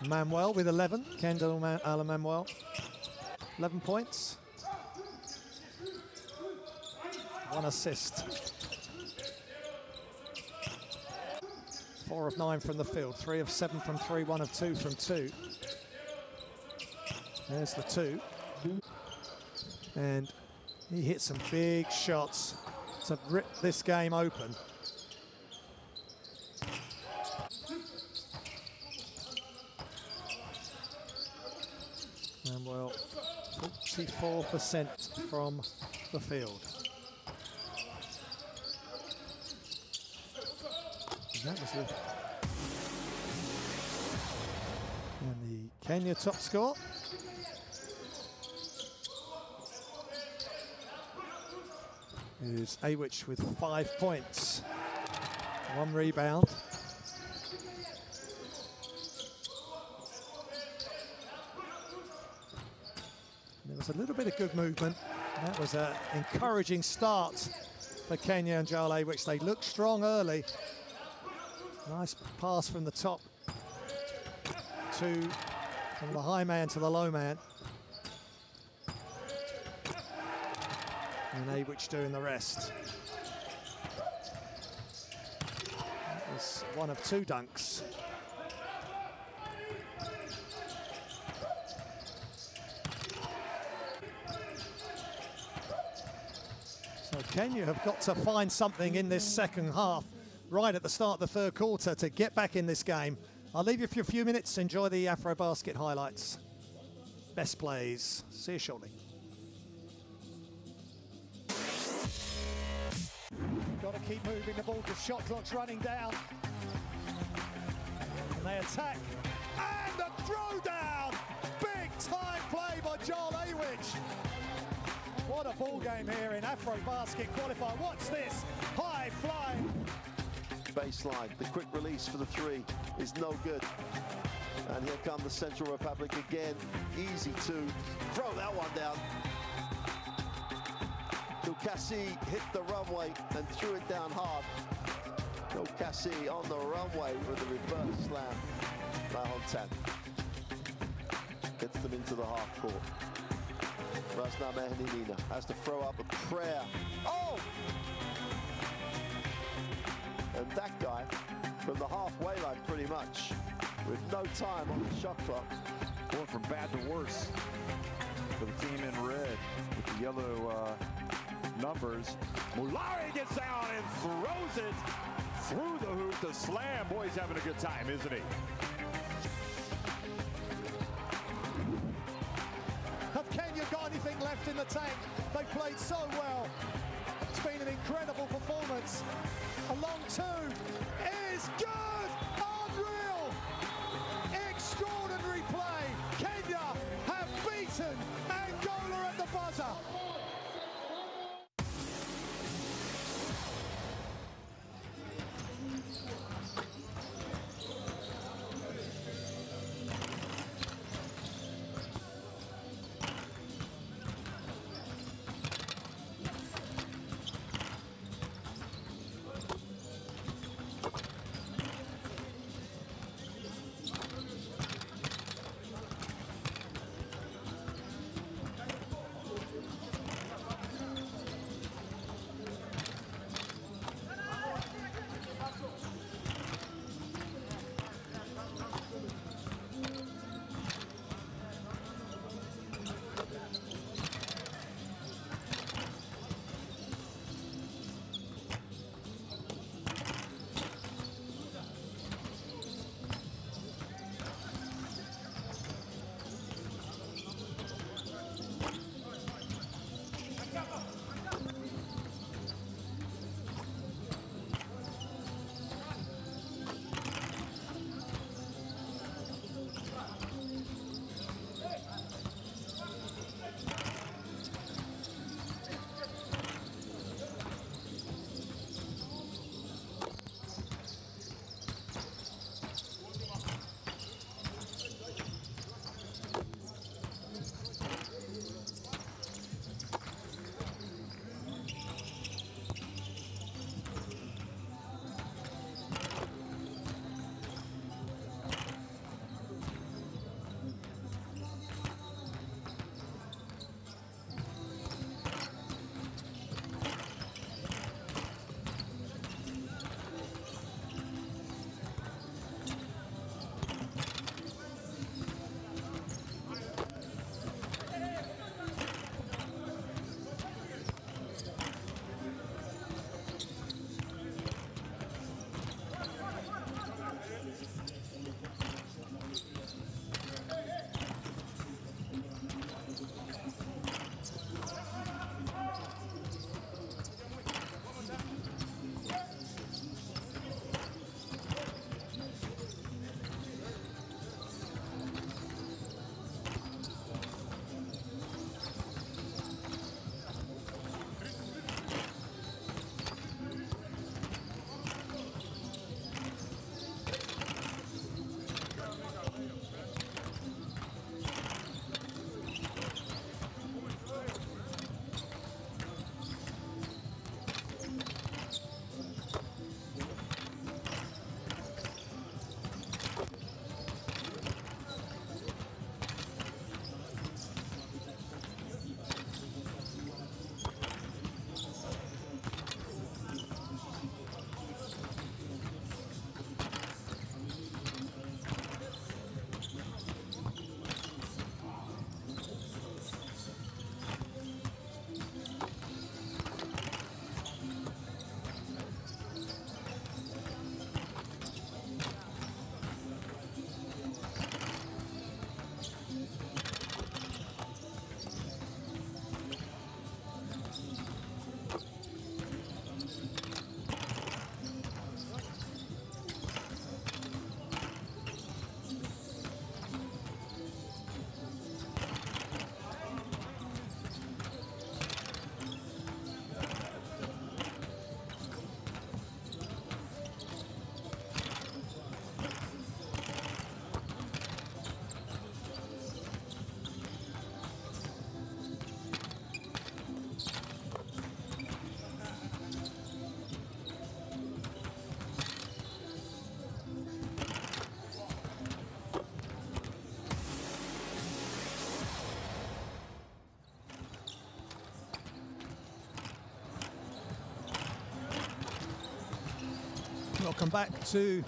Manuel with 11, Kendall Manuel, 11 points, 1 assist. 4 of 9 from the field, 3 of 7 from 3, 1 of 2 from 2. There's the 2. And he hit some big shots to rip this game open. And well, 44% from the field. And that was the... And the Kenya top score. Is Awich with 5 points, 1 rebound. There was a little bit of good movement. That was an encouraging start for Kenya and Joel Awich. They looked strong early. Nice pass from the top from the high man to the low man. And Awich doing the rest. That was 1 of 2 dunks. So Kenya have got to find something in this second half, right at the start of the third quarter, to get back in this game. I'll leave you for a few minutes. Enjoy the AfroBasket highlights. Best plays. See you shortly. Got to keep moving the ball because shot clock's running down. And they attack. And the throwdown! Big time play by Joel Awich. What a ball game here in AfroBasket Qualifier. Watch this, high flying. Baseline, the quick release for the 3 is no good. And here come the Central Republic again. Easy to throw that one down. Cassie hit the runway and threw it down hard. Cassie on the runway with a reverse slam. Mahontan gets them into the half court. Rasna Mehanina has to throw up a prayer. Oh! And that guy from the halfway line pretty much with no time on the shot clock. Going from bad to worse for the team in red with the yellow numbers. Mulari gets down and throws it through the hoop to slam. Boy, he's having a good time, isn't he? Have Kenya got anything left in the tank? They played so well. It's been an incredible performance. A long 2 is good. Unreal. Extraordinary play. Kenya have beaten Angola at the buzzer. Welcome back to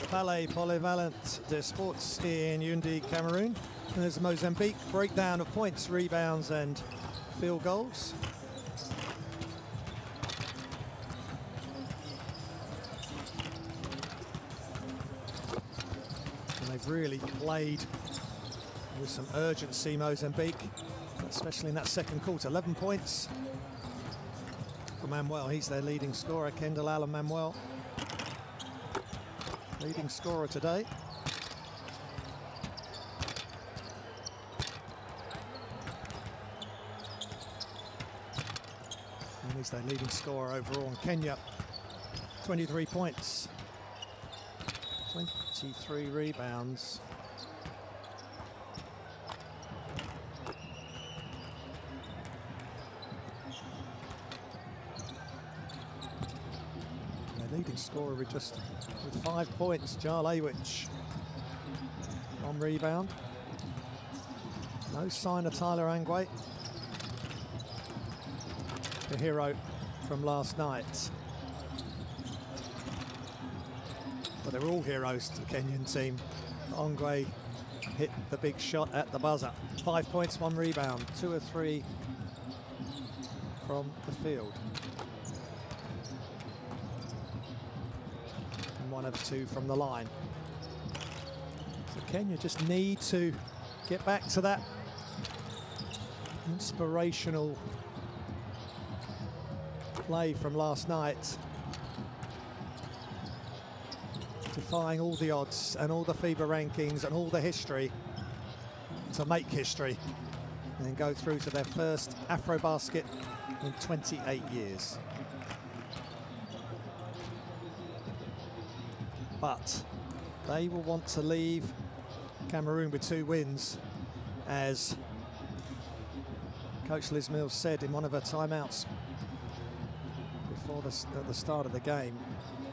the Palais Polyvalent des Sports in Yaoundé, Cameroon. There's Mozambique breakdown of points, rebounds and field goals. And they've really played with some urgency, Mozambique, especially in that second quarter. 11 points for Manuel. He's their leading scorer. Kendall Allen Manuel, leading scorer today. And he's their leading scorer overall. And Kenya, 23 points, 23 rebounds. Leading scorer with 5 points, Jarl Awich on rebound. No sign of Tyler Angway, the hero from last night. But they're all heroes to the Kenyan team. Angway hit the big shot at the buzzer. 5 points, 1 rebound, 2 of 3 from the field. 1 of 2 from the line. So Kenya just need to get back to that inspirational play from last night, defying all the odds and all the FIBA rankings and all the history to make history and go through to their first AfroBasket in 28 years. But they will want to leave Cameroon with 2 wins, as Coach Liz Mills said in one of her timeouts before at the start of the game.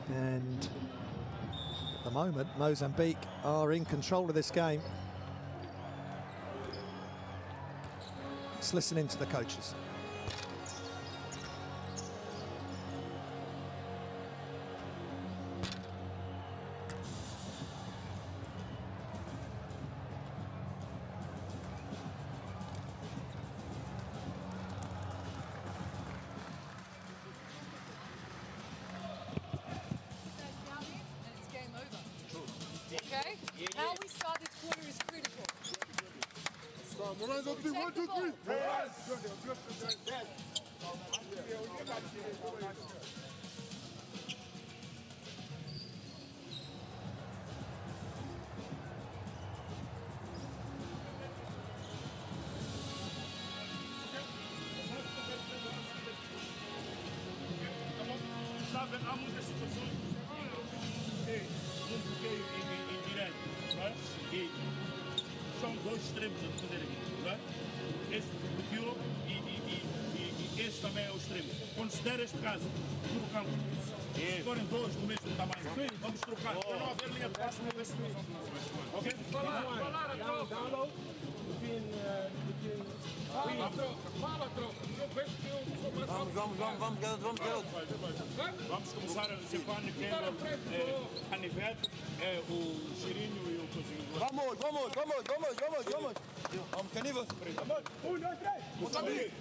And at the moment, Mozambique are in control of this game. Let's listen in to the coaches. Okay? How we start this quarter is critical. Sabe, há muitas situações num bloqueio indireto, não é? E são 2 extremos a defender aqui, não é? Este bloqueou e este também é o extremo. Quando se der este caso, trocamos. Se forem 2 do mesmo tamanho, vamos trocar. Para não haver linha de passe nessa situação. Ok? Vamos, garoto. Vamos começar a Stefano, a Nivete, o Girinho e o Cozinho. Vamos, Canivas. 1, 2, 3.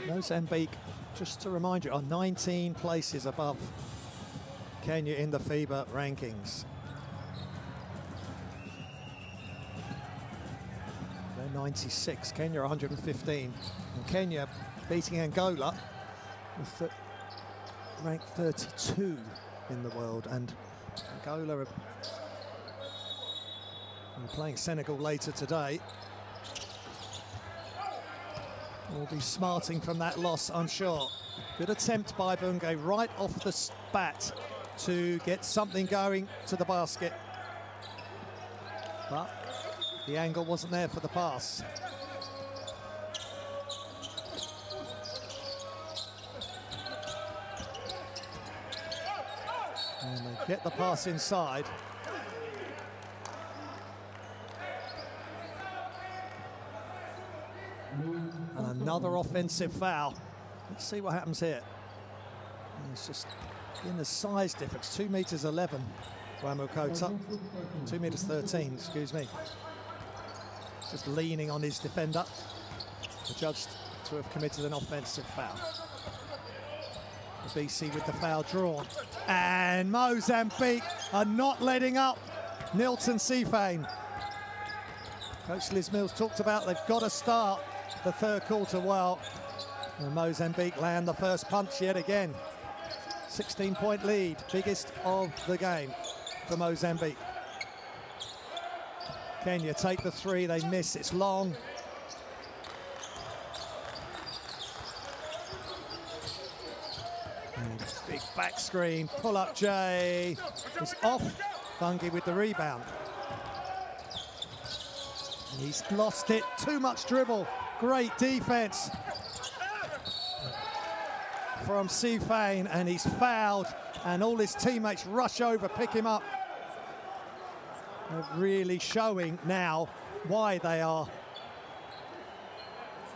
Mozambique, just to remind you, are 19 places above Kenya in the FIBA rankings. They're 96, Kenya 115. And Kenya beating Angola, ranked 32 in the world. And Angola are playing Senegal later today. Will be smarting from that loss, I'm sure. Good attempt by Bungay right off the bat to get something going to the basket. But the angle wasn't there for the pass. And they get the pass inside. And another offensive foul. Let's see what happens here. It's just in the size difference, 2 meters 11, Wamukota, 2 meters 13, excuse me. Just leaning on his defender, judged to have committed an offensive foul. The BC with the foul drawn. And Mozambique are not letting up. Nilton Sifane. Coach Liz Mills talked about they've got to start the third quarter well. And Mozambique land the first punch yet again. 16-point lead, biggest of the game for Mozambique. Kenya take the three, they miss, it's long. And big back screen, pull up Jay. It's off, Bungie with the rebound. And he's lost it, too much dribble. Great defense from Sifane, and he's fouled, and all his teammates rush over, pick him up. They're really showing now why they are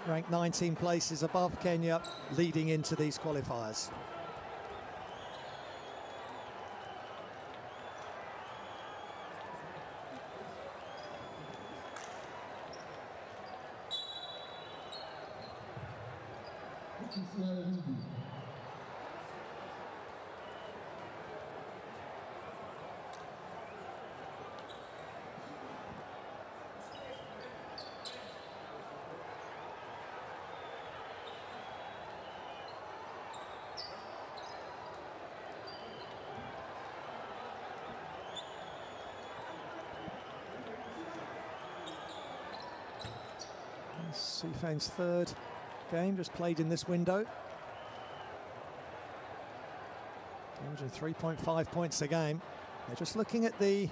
ranked 19 places above Kenya leading into these qualifiers. Sifane's third game just played in this window. Averaging 3.5 points a game. They're just looking at the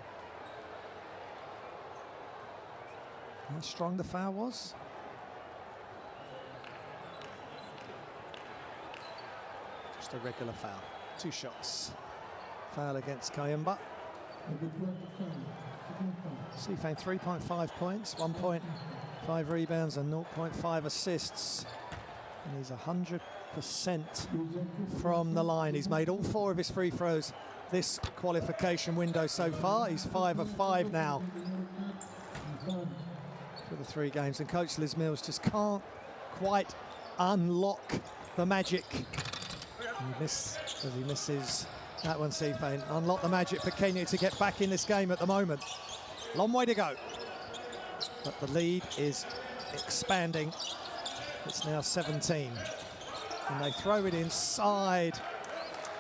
how strong the foul was. Just a regular foul. 2 shots. Foul against Kayumba. Sifane 3.5 points, 1.5 rebounds and 0.5 assists. And he's 100% from the line. He's made all 4 of his free throws this qualification window so far. He's 5 of 5 now for the 3 games. And Coach Liz Mills just can't quite unlock the magic. He misses that one, Sifane. Unlock the magic for Kenya to get back in this game at the moment. Long way to go. But the lead is expanding. It's now 17. And they throw it inside.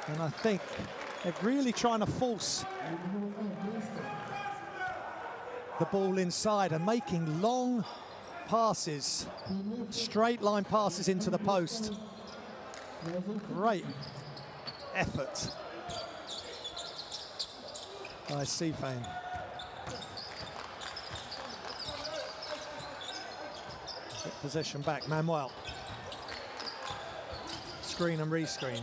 And I think they're really trying to force the ball inside and making long passes, straight line passes into the post. Great effort by Sifane. Get possession back, Manuel. Screen and rescreen.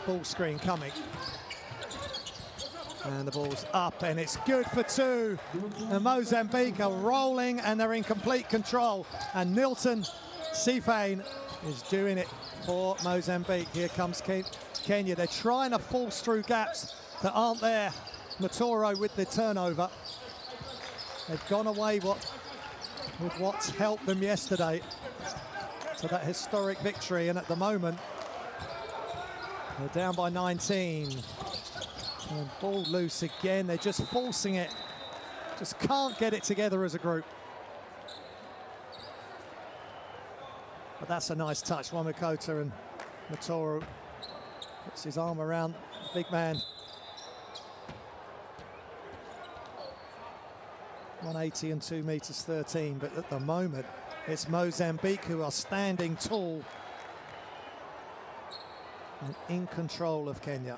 Ball screen coming. And the ball's up and it's good for 2. And Mozambique are rolling and they're in complete control. And Nilton Sifane is doing it for Mozambique. Here comes Kenya. They're trying to force through gaps that aren't there. Matoro with the turnover. They've gone away with what's helped them yesterday to that historic victory, and at the moment they're down by 19. And ball loose again. They're just forcing it. Just can't get it together as a group. But that's a nice touch. Wamukota and Matoro puts his arm around the big man. 180 and 2 meters 13, but at the moment it's Mozambique who are standing tall and in control of Kenya.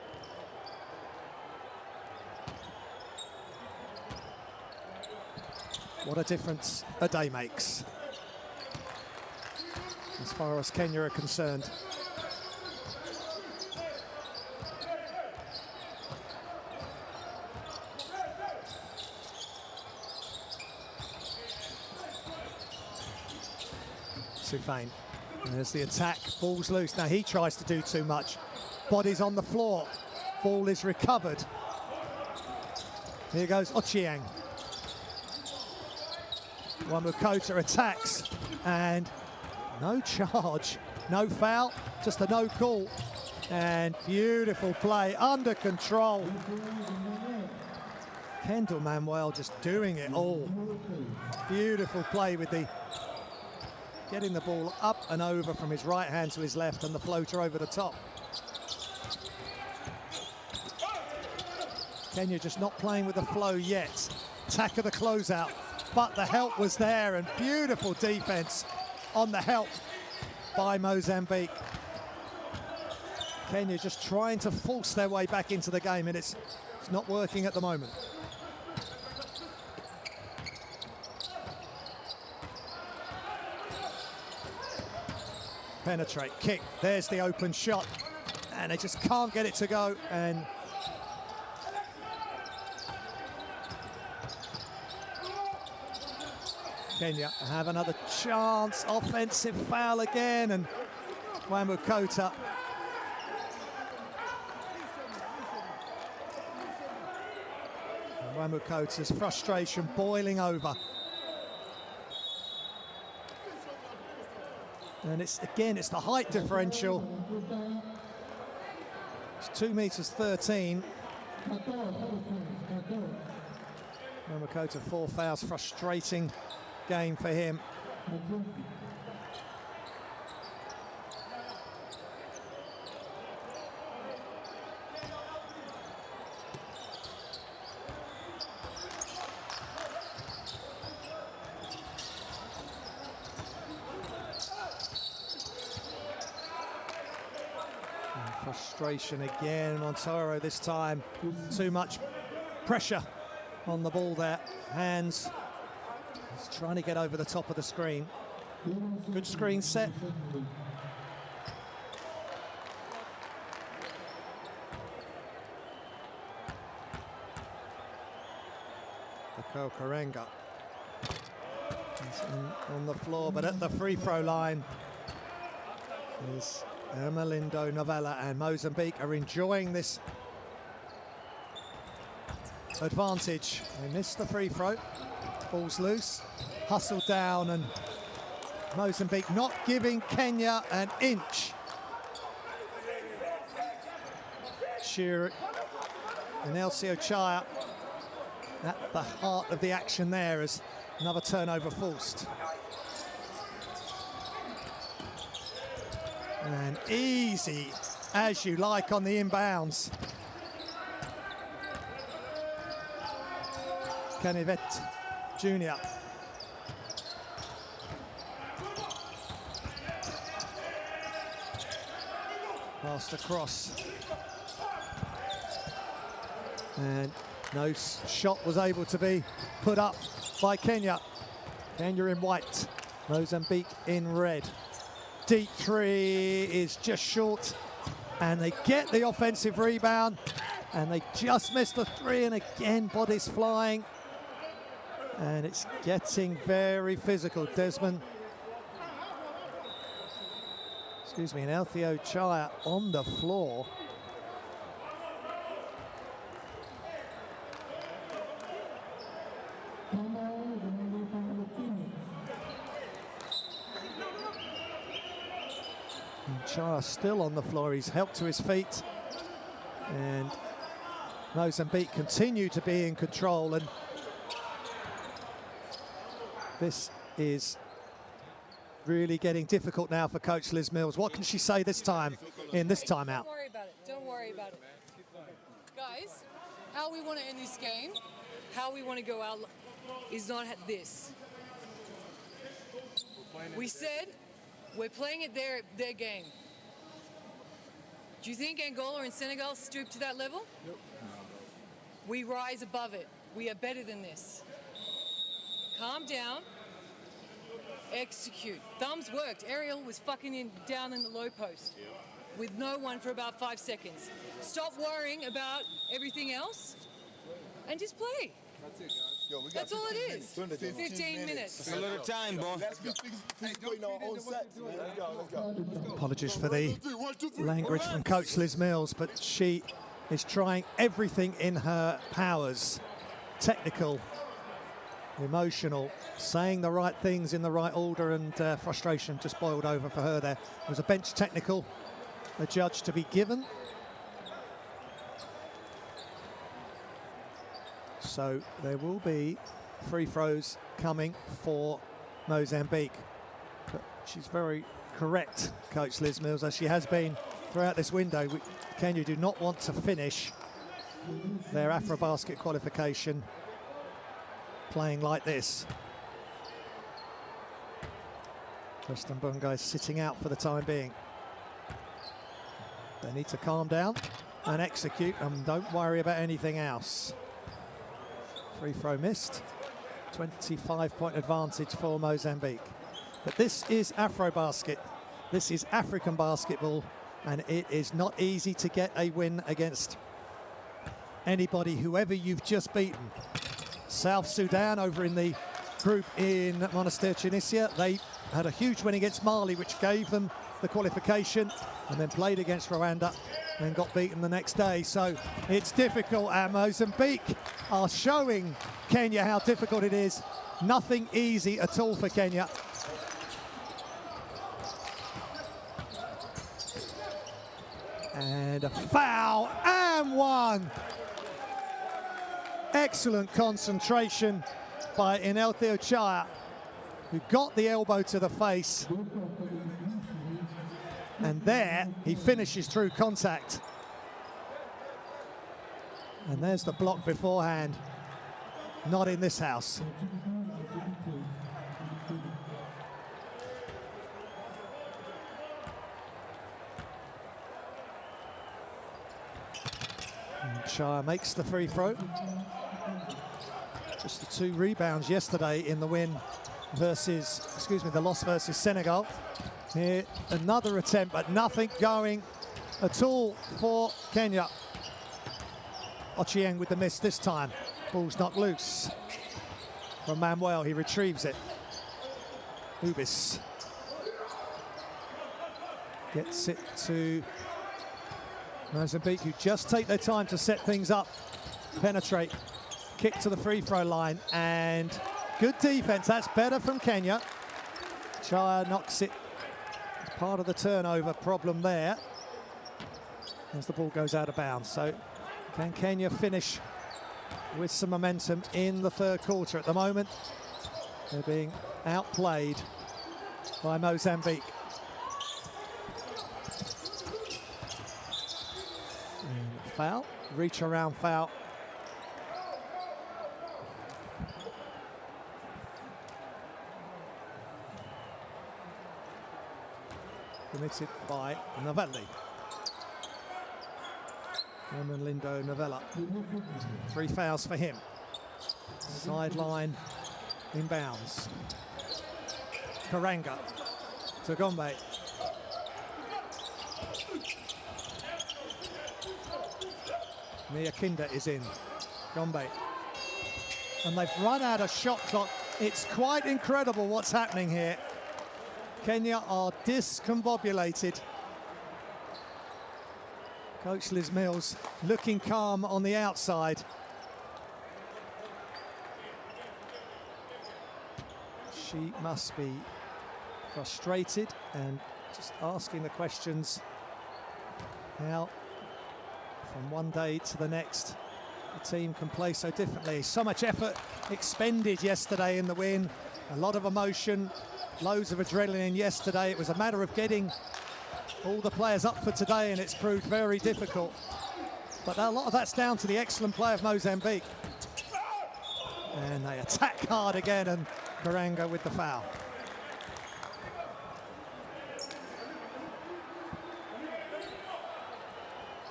What a difference a day makes as far as Kenya are concerned. Sifane There's the attack, ball's loose. Now he tries to do too much. Body's on the floor. Ball is recovered. Here goes Ochieng. Wamukota attacks, and no charge, no foul, just a no call. And beautiful play, under control. Kendall Manuel just doing it all. Beautiful play with the getting the ball up and over from his right hand to his left, and the floater over the top. Kenya just not playing with the flow yet. Attack of the closeout, but the help was there, and beautiful defense on the help by Mozambique. Kenya just trying to force their way back into the game, and it's not working at the moment. Penetrate, kick, there's the open shot, and they just can't get it to go. And Kenya have another chance, offensive foul again, and Wamukota Wamukota's frustration boiling over. And it's the height differential. It's 2 meters 13. Wamukota 4 fouls, frustrating game for him. Frustration again, Montoro this time. Too much pressure on the ball there. Hands. He's trying to get over the top of the screen. Good screen set. Nicole Karenga is on the floor, but at the free throw line is Ermelindo Novella, and Mozambique are enjoying this advantage. They missed the free throw. Ball's loose, hustled down, and Mozambique not giving Kenya an inch. Shearer and Elsie Ochaya at the heart of the action there as another turnover forced. And easy as you like on the inbounds. Canivet Jr. Passed across. And no shot was able to be put up by Kenya. Kenya in white, Mozambique in red. Deep three is just short, and they get the offensive rebound, and they just missed the three, and again bodies flying, and it's getting very physical. Desmond, and Elsie Ochaya on the floor. Ochaya still on the floor, he's helped to his feet, and Mozambique continue to be in control, and this is really getting difficult now for Coach Liz Mills. What can she say this time in this timeout? Don't worry about it. Don't worry about it. Guys, how we want to end this game, how we want to go out is not this. We said we're playing it their game. Do you think Angola and Senegal stoop to that level? Nope. We rise above it. We are better than this. Calm down. Execute. Thumbs worked. Ariel was fucking down in the low post with no one for about 5 seconds. Stop worrying about everything else and just play. That's it, guys. That's all it is. 15 minutes. It's a little time, boy. Let's get things going our own sets, man. Let's go. Apologies for the language from Coach Liz Mills, but she is trying everything in her powers. Technical, emotional, saying the right things in the right order, and frustration just boiled over for her there. There was a bench technical, the judge to be given. So there will be free throws coming for Mozambique. But she's very correct, Coach Liz Mills, as she has been throughout this window. Kenya do not want to finish their AfroBasket qualification playing like this. Preston Bunga is sitting out for the time being. They need to calm down and execute, and don't worry about anything else. Free throw missed. 25-point advantage for Mozambique. But this is AfroBasket. This is African basketball, and it is not easy to get a win against anybody, whoever you've just beaten. South Sudan over in the group in Monastir, Tunisia, they had a huge win against Mali, which gave them the qualification, and then played against Rwanda and got beaten the next day. So it's difficult, and Mozambique are showing Kenya how difficult it is. Nothing easy at all for Kenya. And a foul, and one. Excellent concentration by Ineltheo Chaya, who got the elbow to the face. And there he finishes through contact. And there's the block beforehand. Not in this house. And Chaya makes the free throw. Just the 2 rebounds yesterday in the win versus, the loss versus Senegal. Here, another attempt, but nothing going at all for Kenya. Ochieng with the miss this time. Ball's knocked loose from Manuel. He retrieves it. Ubis gets it to Mozambique, who just take their time to set things up, penetrate, kick to the free throw line, and good defense. That's better from Kenya. Chaya knocks it. It's part of the turnover problem there as the ball goes out of bounds. So can Kenya finish with some momentum in the third quarter? At the moment, they're being outplayed by Mozambique. And foul, reach around foul. Committed by Novelli. Herman Lindo Novella. 3 fouls for him. Sideline inbounds. Karanga to Gombe. Miakinda is in. Gombe. And they've run out of shot clock. It's quite incredible what's happening here. Kenya are discombobulated. Coach Liz Mills looking calm on the outside. She must be frustrated and just asking the questions how from one day to the next the team can play so differently. So much effort expended yesterday in the win, a lot of emotion, loads of adrenaline yesterday. It was a matter of getting all the players up for today, and it's proved very difficult. But a lot of that's down to the excellent play of Mozambique. And they attack hard again, and Karanga with the foul.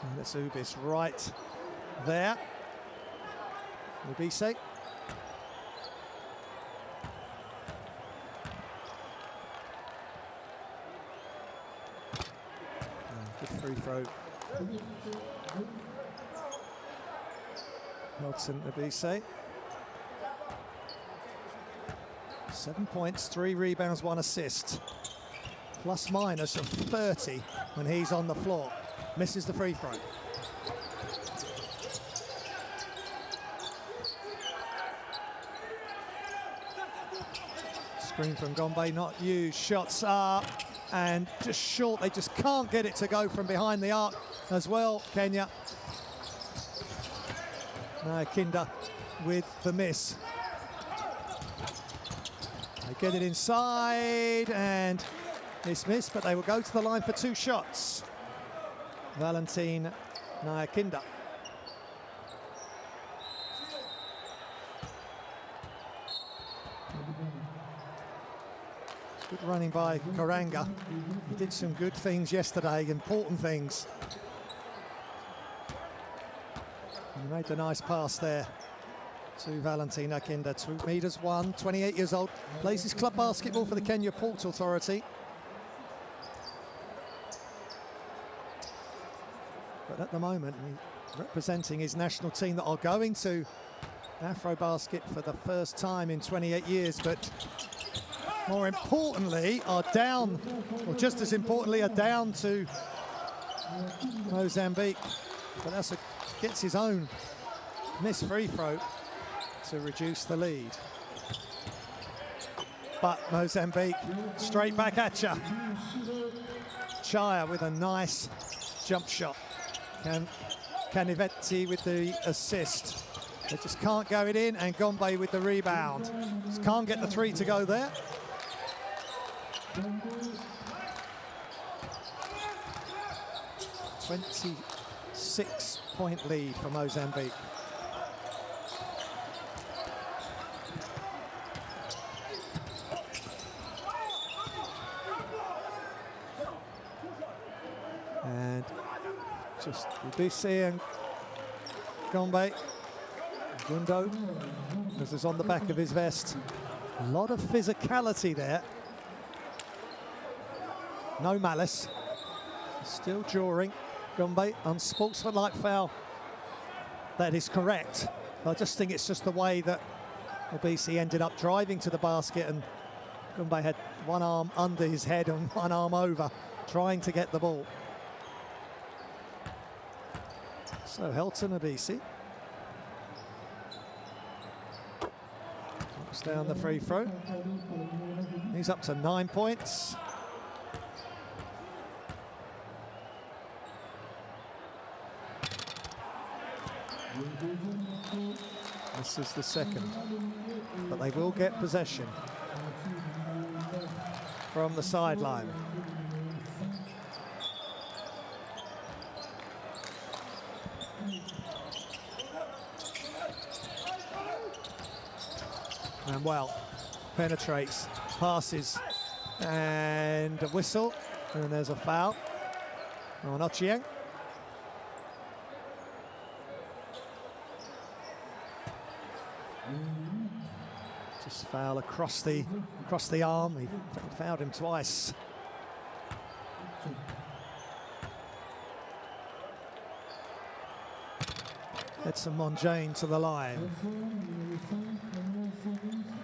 And that's Ubis right there. Ubise. Good free throw. Nelson Ubise. 7 points, 3 rebounds, 1 assist. Plus minus of 30 when he's on the floor. Misses the free throw. Screen from Gombe, not used. Shots up and just short. They just can't get it to go from behind the arc as well, Kenya. Kinda with the miss. They get it inside and it's missed, but they will go to the line for 2 shots. Valentin Kinda. Good running by Karanga. He did some good things yesterday, important things. He made the nice pass there to Valentin Kinda. 2 meters 1, 28 years old. Plays his club basketball for the Kenya Port Authority. But at the moment, he's representing his national team that are going to AfroBasket for the first time in 28 years, but more importantly, are down, or just as importantly, are down to Mozambique. But that's gets his own missed free throw to reduce the lead. But Mozambique straight back at you. Chaya with a nice jump shot. Canivetti with the assist. They just can't go it in, and Gombe with the rebound. Just can't get the 3 to go there. 26-point lead for Mozambique. And just Ubisi and Gombe. Gundo, this is on the back of his vest. A lot of physicality there. No malice. Still drawing. Gombe, unsportsmanlike foul. That is correct. I just think it's just the way that Ubisi ended up driving to the basket, and Gombe had one arm under his head and one arm over, trying to get the ball. So Helton Ubisi knocks down the free throw. He's up to 9 points. This is the second, but they will get possession from the sideline. And well, penetrates, passes, and a whistle, and there's a foul on Ochieng. Just foul across the arm. He fouled him twice. Edson Monjane to the line.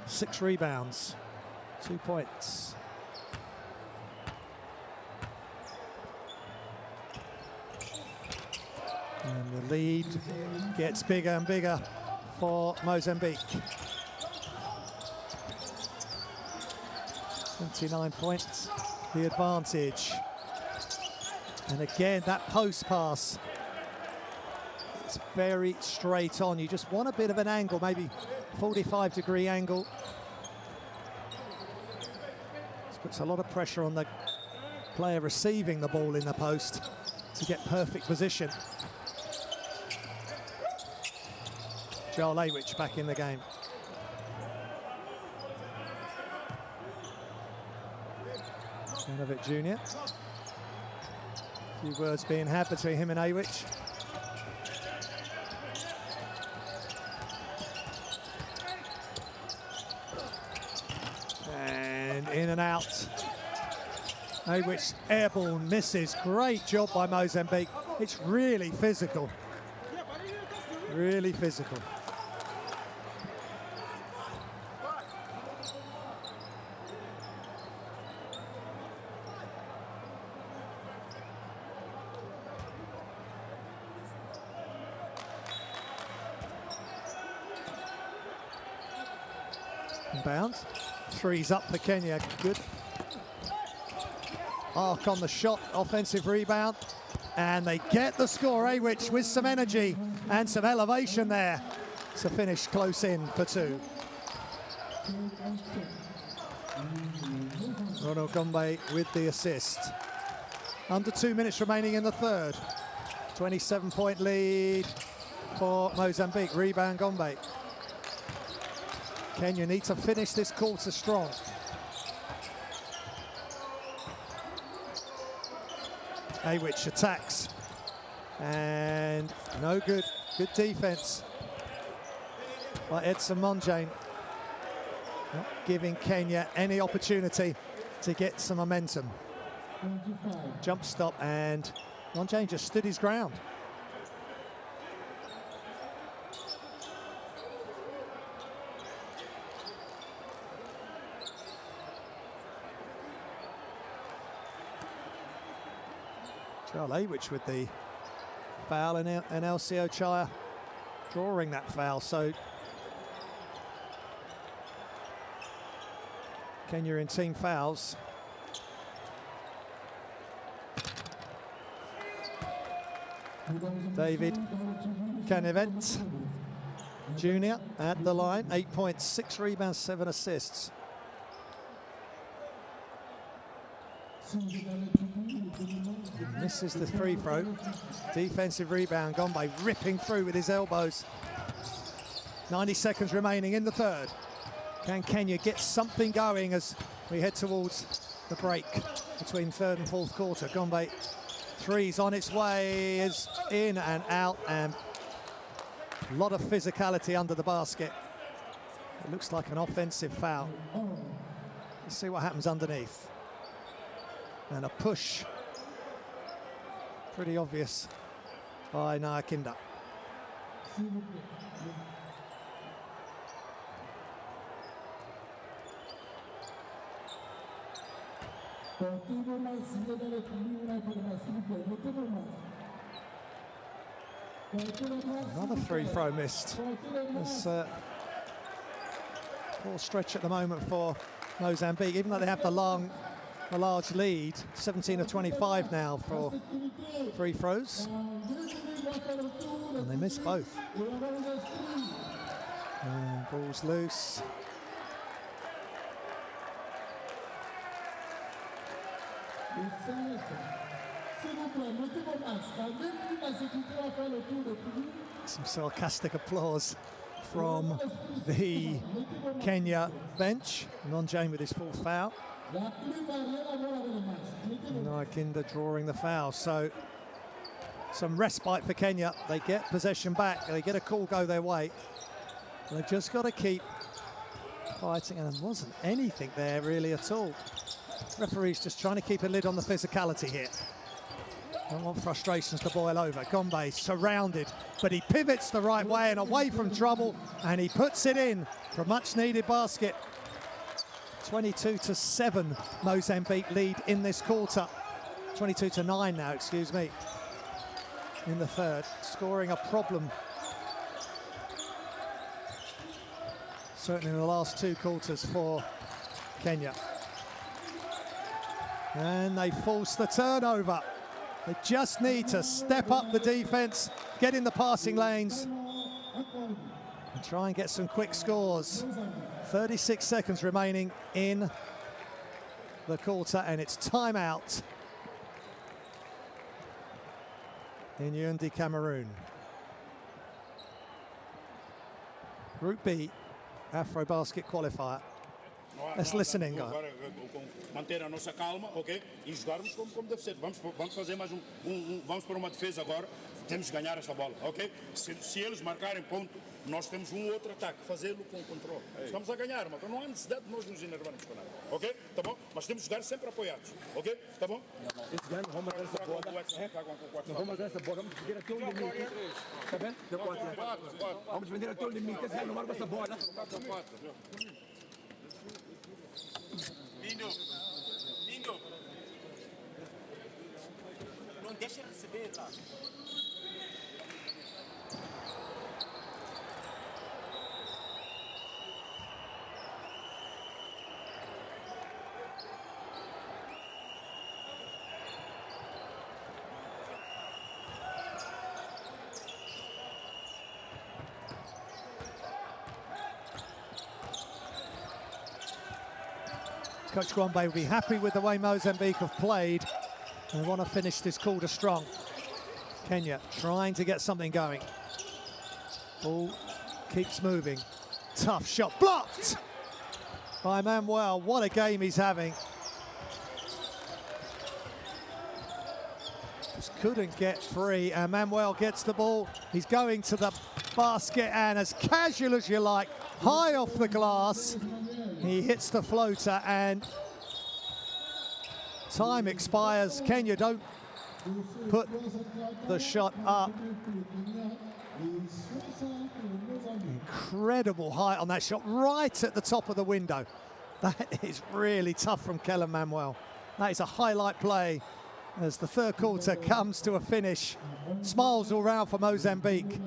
6 rebounds, 2 points. And the lead gets bigger and bigger for Mozambique. 29 points, the advantage. And again, that post pass, it's very straight on. You just want a bit of an angle, maybe 45-degree angle. This puts a lot of pressure on the player receiving the ball in the post to get perfect position. Joel Awich back in the game. Janovic Jr. A few words being had between him and Awich. And in and out. Awich airborne misses. Great job by Mozambique. It's really physical. Really physical. Inbound. Three's up for Kenya. Good arc on the shot. Offensive rebound. And they get the score. Awich with some energy and some elevation there to finish close in for two. Ronald Gombe with the assist. Under 2 minutes remaining in the third. 27-point lead for Mozambique. Rebound Gombe. Kenya need to finish this quarter strong. Awich attacks. And no good. Good defense by Edson Monjane. Not giving Kenya any opportunity to get some momentum. Jump stop, and Monjane just stood his ground. Charles Awich with the foul, and LCO Chaya drawing that foul. So Kenya in team fouls. David Canevent Jr. at the line, 8 points, 6 rebounds, 7 assists. Misses the free throw. Defensive rebound, Gombe ripping through with his elbows. 90 seconds remaining in the third. Can Kenya get something going as we head towards the break between third and fourth quarter? Gombe, three's on its way, is in and out, and a lot of physicality under the basket. It looks like an offensive foul. Let's see what happens underneath. And a push, pretty obvious, by Nyakinda. Another free throw missed. There's a poor stretch at the moment for Mozambique, even though they have the large lead. 17 of 25 now for free throws, and they miss both. Ball's loose. Some sarcastic applause from the Kenya bench. Monjane with his full foul. Nyakinda drawing the foul. So some respite for Kenya. They get possession back. They get a call go their way. They've just got to keep fighting, and there wasn't anything there really at all. Referee's just trying to keep a lid on the physicality here. Don't want frustrations to boil over. Gombe surrounded, but he pivots the right way and away from trouble, and he puts it in for a much needed basket. 22-7 Mozambique lead in this quarter. 22-9 now, excuse me, in the third. Scoring a problem, certainly in the last two quarters for Kenya. And they force the turnover. They just need to step up the defense, get in the passing lanes, and try and get some quick scores. 36 seconds remaining in the quarter, and it's timeout in Yaoundé, Cameroon. Group B, AfroBasket Qualifier. Let's listen in, guys. Manter a nossa calma, ok? E jogarmos como deve ser. Vamos fazer mais vamos para uma defesa agora. Temos que ganhar esta bola, ok? Se eles marcarem ponto, nós temos outro ataque. Fazê-lo com controle. Estamos a ganhar, mas não há necessidade de nós nos enervarmos com nada, ok? Tá bom? Mas temos que jogar sempre apoiados, ok? Tá bom? Vamos marcar essa bola. Vamos marcar essa bola. Vamos defender até o limite. Tá bem? Vamos defender até o limite. Esse não marca essa bola. Lindo. Não deixa receber lá. Coach Gwambe will be happy with the way Mozambique have played. They want to finish this quarter strong. Kenya trying to get something going. Ball keeps moving. Tough shot, blocked by Manuel. What a game he's having. Just couldn't get free, and Manuel gets the ball. He's going to the basket, and as casual as you like, high off the glass, he hits the floater, and time expires. Kenya don't put the shot up. Incredible height on that shot, right at the top of the window. That is really tough from Kellen Manuel. That is a highlight play as the third quarter comes to a finish. Smiles all round for Mozambique.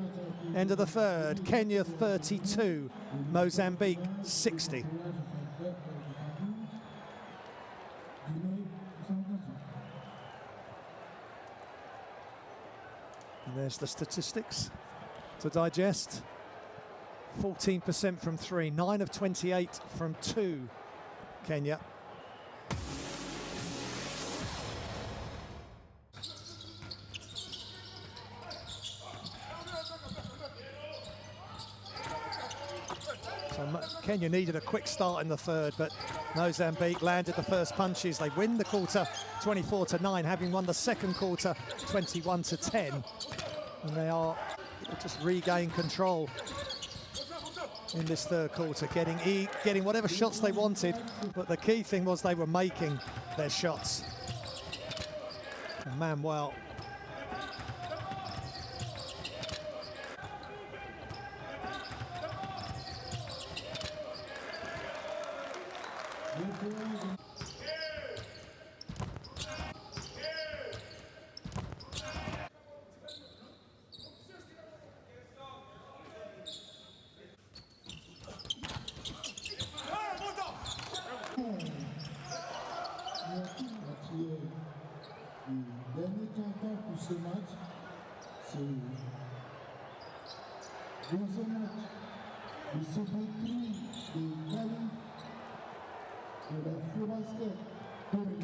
End of the third, Kenya 32, Mozambique 60. And there's the statistics to digest. 14% from 3, 9 of 28 from 2, Kenya. So Kenya needed a quick start in the third, but Mozambique landed the first punches. They win the quarter 24-9, having won the second quarter 21-10. And they are just regain control in this third quarter, getting whatever shots they wanted, but the key thing was they were making their shots. And Manuel.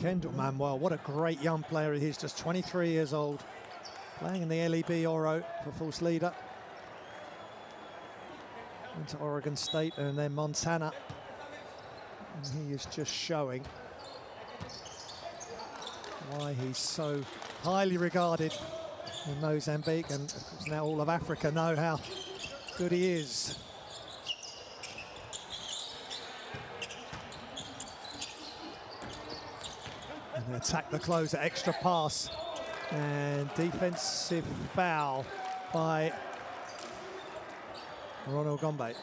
Kendall Manuel, what a great young player he is, just 23 years old, playing in the LEB Oro for False Leader. Went to Oregon State and then Montana, and he is just showing why he's so highly regarded in Mozambique, and of course now all of Africa know how good he is. And they attack the closer, extra pass, and defensive foul by Ronald Gombe.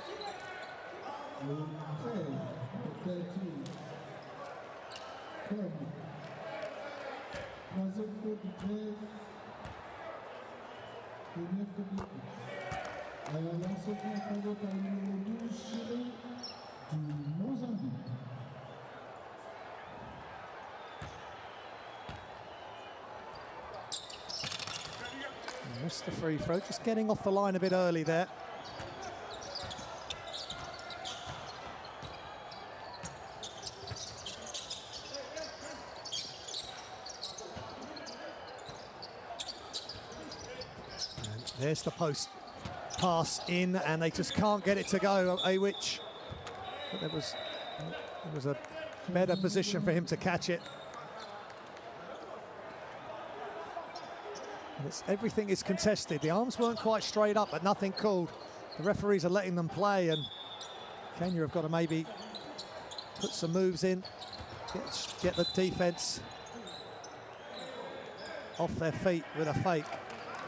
Missed the free throw, just getting off the line a bit early there. And there's the post pass in, and they just can't get it to go. Awich, but there was a better position for him to catch it. Everything is contested. The arms weren't quite straight up, but nothing called. The referees are letting them play, and Kenya have got to maybe put some moves in, get the defense off their feet with a fake,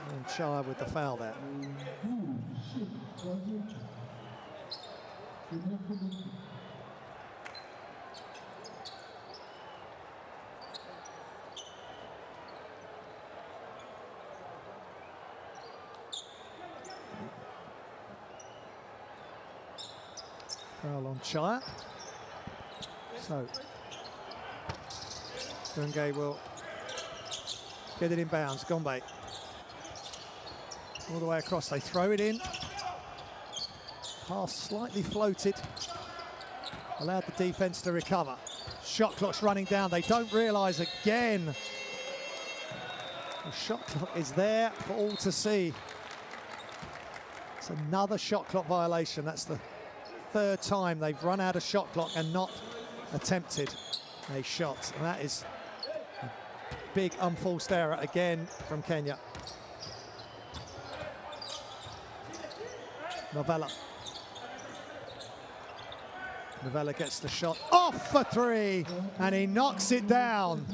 and Shire with the foul there. Foul on Shire. So Dungay will get it in bounds. Gombe all the way across. They throw it in. Pass slightly floated. allowed the defense to recover. Shot clock's running down. They don't realize again. The shot clock is there for all to see. It's another shot clock violation. That's the third time they've run out of shot clock and not attempted a shot. And that is a big unforced error again from Kenya. Novella gets the shot off for three, and he knocks it down.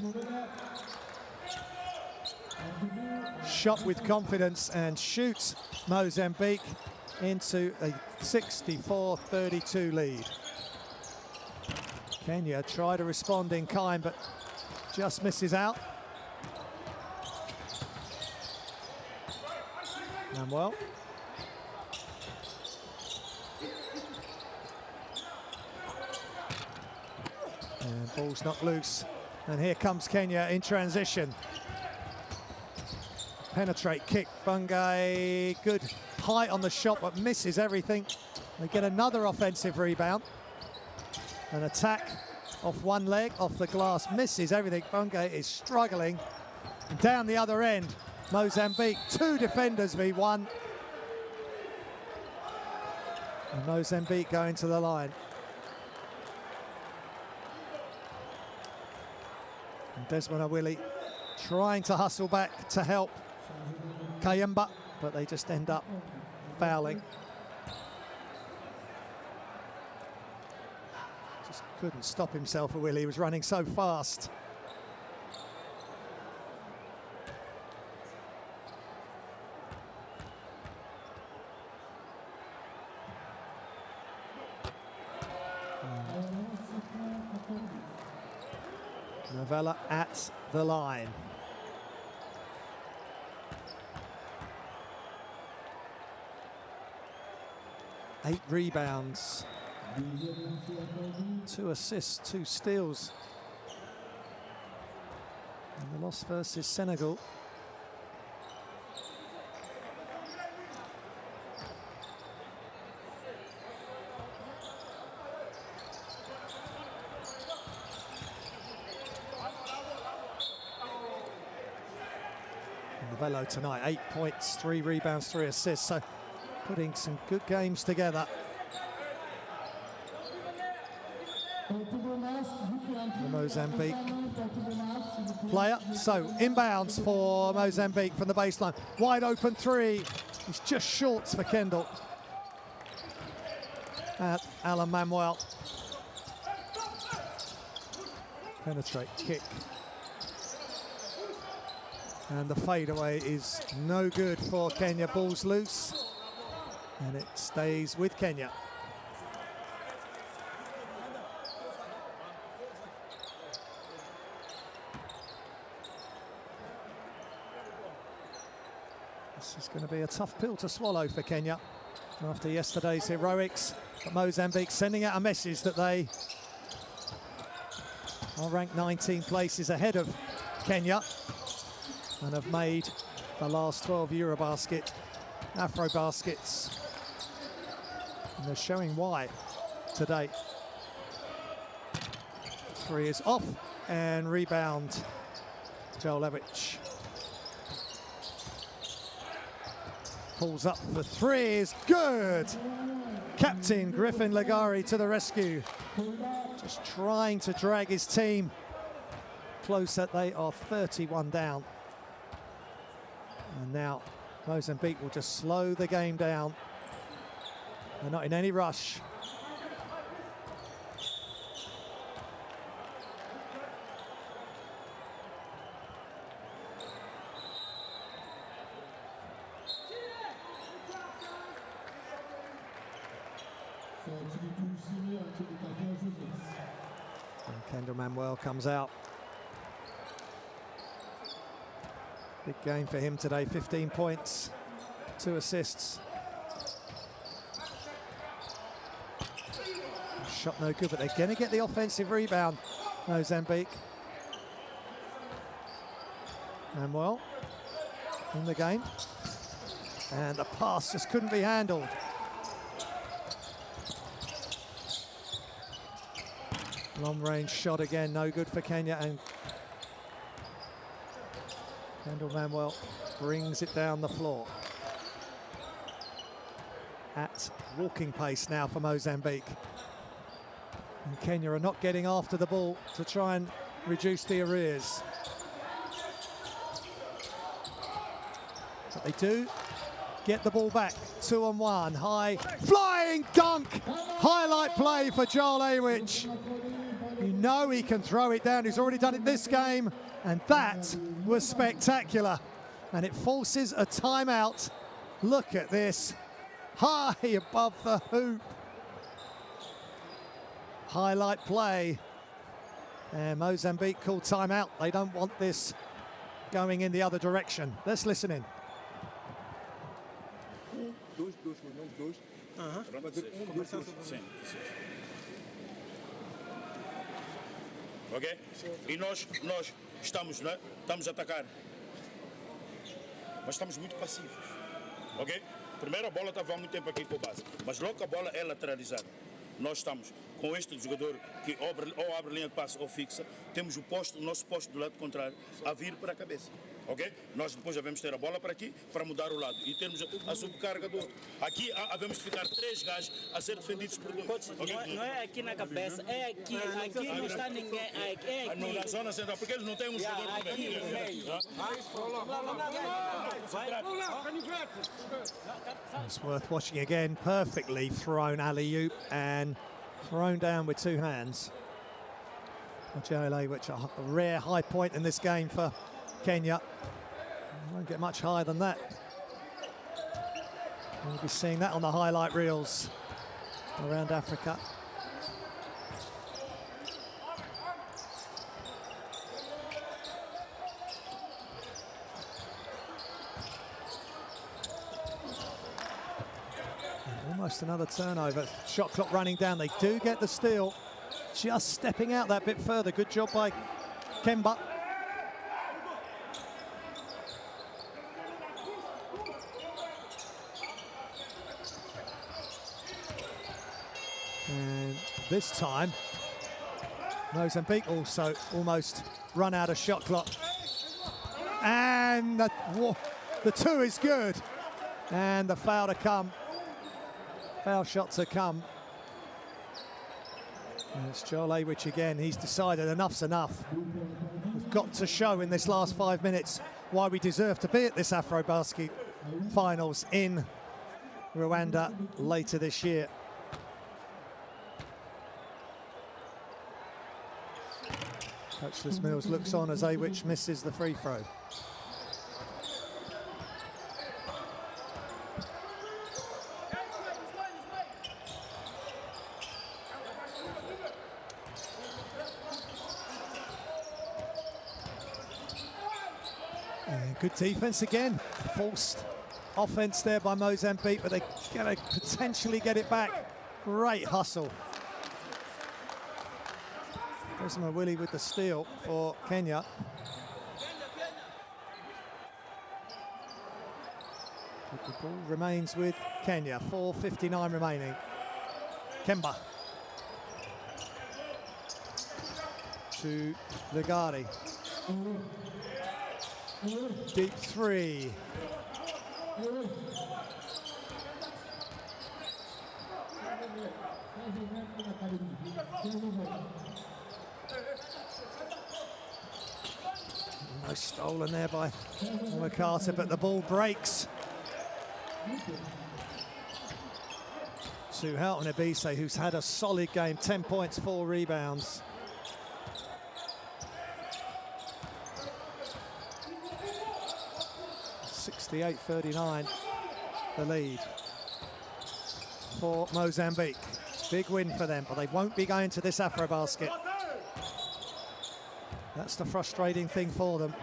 Shot with confidence and shoots Mozambique into a 64-32 lead. Kenya try to respond in kind, but just misses out. And well, and ball's not loose. And here comes Kenya in transition. Penetrate kick, Bungay, good height on the shot, but misses everything. They get another offensive rebound. An attack off one leg, off the glass, misses everything. Bungay is struggling. And down the other end, Mozambique, 2 defenders v 1. And Mozambique going to the line. And Desmond Awili trying to hustle back to help Kayemba, but they just end up fouling. Just couldn't stop himself, Awili. He was running so fast. Novella at the line. Eight rebounds, 2 assists, 2 steals. And the loss versus Senegal. Novello tonight, 8 points, 3 rebounds, 3 assists. So putting some good games together. The Mozambique player. So inbounds for Mozambique from the baseline. Wide open 3. He's just shorts for Kendall. At Alan Manuel. Penetrate kick. And the fadeaway is no good for Kenya. Ball's loose. And it stays with Kenya. This is going to be a tough pill to swallow for Kenya after yesterday's heroics. But Mozambique sending out a message that they are ranked 19 places ahead of Kenya and have made the last 12 EuroBasket AfroBaskets. And they're showing why today. 3 is off and rebound. Jolevich pulls up for 3 is good. Captain Griffin Ligari to the rescue. Just trying to drag his team closer. They are 31 down. And now Mozambique will just slow the game down. They're not in any rush. And Kendall Manuel comes out. Big game for him today, 15 points, 2 assists. Shot no good, but they're going to get the offensive rebound, Mozambique. Manuel in the game. And the pass just couldn't be handled. Long range shot again, no good for Kenya, and Kendall Manuel brings it down the floor. At walking pace now for Mozambique. And Kenya are not getting after the ball to try and reduce the arrears. But they do get the ball back, 2-on-1, high, flying dunk! Highlight play for Joel Awich. You know he can throw it down, he's already done it this game, and that was spectacular. And it forces a timeout. Look at this, high above the hoop. Highlight play. And Mozambique called timeout. They don't want this going in the other direction. Let's listen in. Ok? E nós estamos, não é? Estamos a atacar. Mas estamos muito passivos. Ok? Primeiro a bola estava há muito tempo aqui com a base. Mas logo que a bola é lateralizada, nós estamos com este jogador que ou abre linha de passe ou fixa, temos o nosso posto do lado contrário a vir para a cabeça. Ok? Nós depois devemos ter a bola para aqui, para mudar o lado. E temos a subcarga do outro. Aqui havemos de ficar 3 gajos a ser defendidos por 2. Okay? Não é aqui na cabeça, é aqui. Aqui não está ninguém. É aqui. Na zona central, porque eles não têm um jogador no meio. It's worth watching again. Perfectly thrown alley-oop and thrown down with 2 hands. Joel Awich, a rare high point in this game for Kenya. Won't get much higher than that. We'll be seeing that on the highlight reels around Africa. And almost another turnover. Shot clock running down. They do get the steal. Just stepping out that bit further. Good job by Kemba. And this time, Mozambique also almost run out of shot clock. And the 2 is good. And the foul to come. Foul shot to come. And it's Joel Awich again. He's decided enough's enough. We've got to show in this last 5 minutes why we deserve to be at this AfroBasket finals in Rwanda later this year. Coach Les Mills looks on as Awich misses the free throw. And good defense again. Forced offense there by Mozambique, but they're going to potentially get it back. Great hustle. Desmond Willie with the steal for Kenya. But the ball remains with Kenya. 4:59 remaining. Kemba. To Ligari. Deep 3. Nice stolen there by McCarter, but the ball breaks. To Houghton Ebise, who's had a solid game, 10 points, 4 rebounds. (68-39) the lead for Mozambique. Big win for them, but they won't be going to this AfroBasket. That's the frustrating thing for them.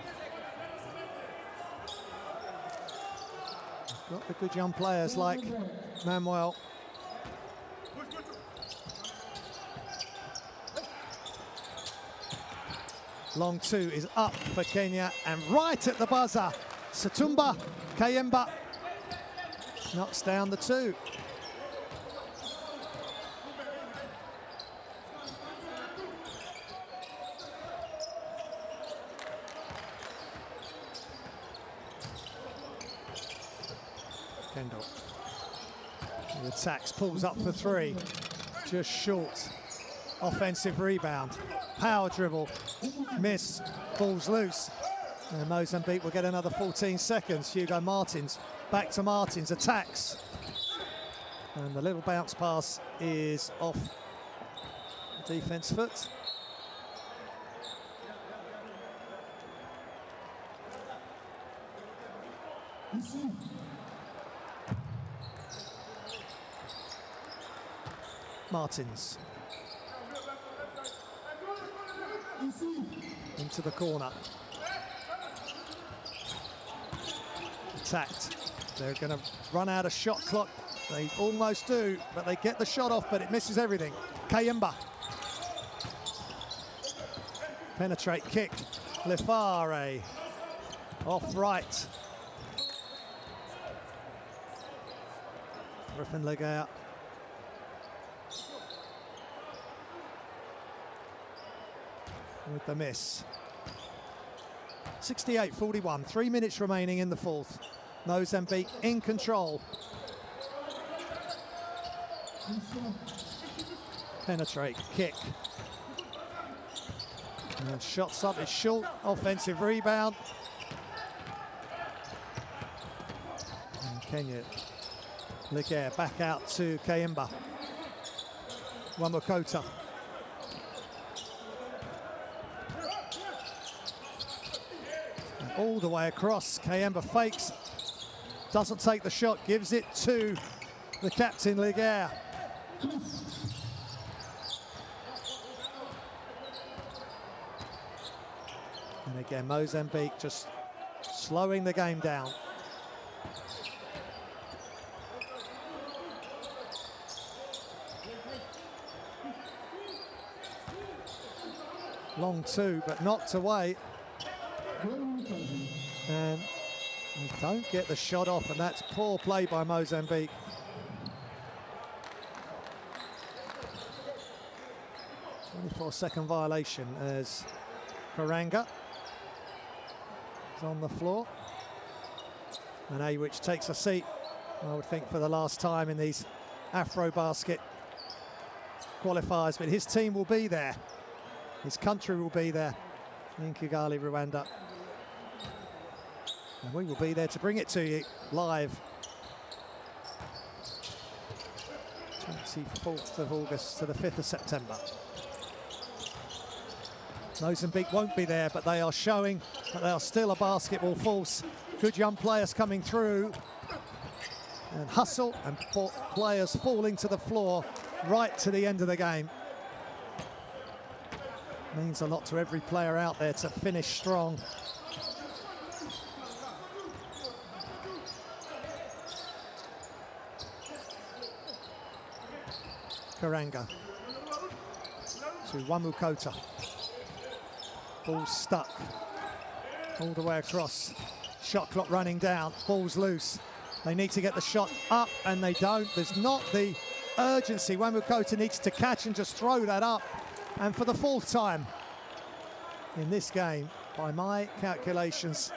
They've got the good young players like Manuel. Long 2 is up for Kenya, and right at the buzzer, Satumba Kayemba knocks down the 2. Kendall. He attacks, pulls up for three. Just short. Offensive rebound. Power dribble. Miss. Ball's loose. And Mozambique will get another 14 seconds. Hugo Martins. Back to Martins. Attacks. And the little bounce pass is off the defense foot. Martins. Into the corner. Attacked. They're going to run out of shot clock. They almost do, but they get the shot off, but it misses everything. Kayemba. Penetrate kick. Lefare. Off right. Griffin Legaire. With the miss. 68-41, 3 minutes remaining in the fourth. Mozambique in control. Penetrate, kick. And shots up, it's short, offensive rebound. And Kenya. Legaire back out to Kayemba. Wamakota. All the way across, Kayemba fakes, doesn't take the shot, gives it to the captain, Legaire. And again, Mozambique just slowing the game down. Long two, but knocked away. And they don't get the shot off, and that's poor play by Mozambique. Second violation as Karanga is on the floor. And Awich takes a seat, I would think, for the last time in these AfroBasket qualifiers, but his team will be there. His country will be there in Kigali, Rwanda. And we will be there to bring it to you live. 24th of August to the 5th of September. Mozambique won't be there, but they are showing that they are still a basketball force. Good young players coming through. And hustle and players falling to the floor right to the end of the game. Means a lot to every player out there to finish strong. Karanga to Wamukota. Ball stuck all the way across. Shot clock running down, ball's loose. They need to get the shot up and they don't. There's not the urgency. Wamukota needs to catch and just throw that up. And for the fourth time in this game, by my calculations,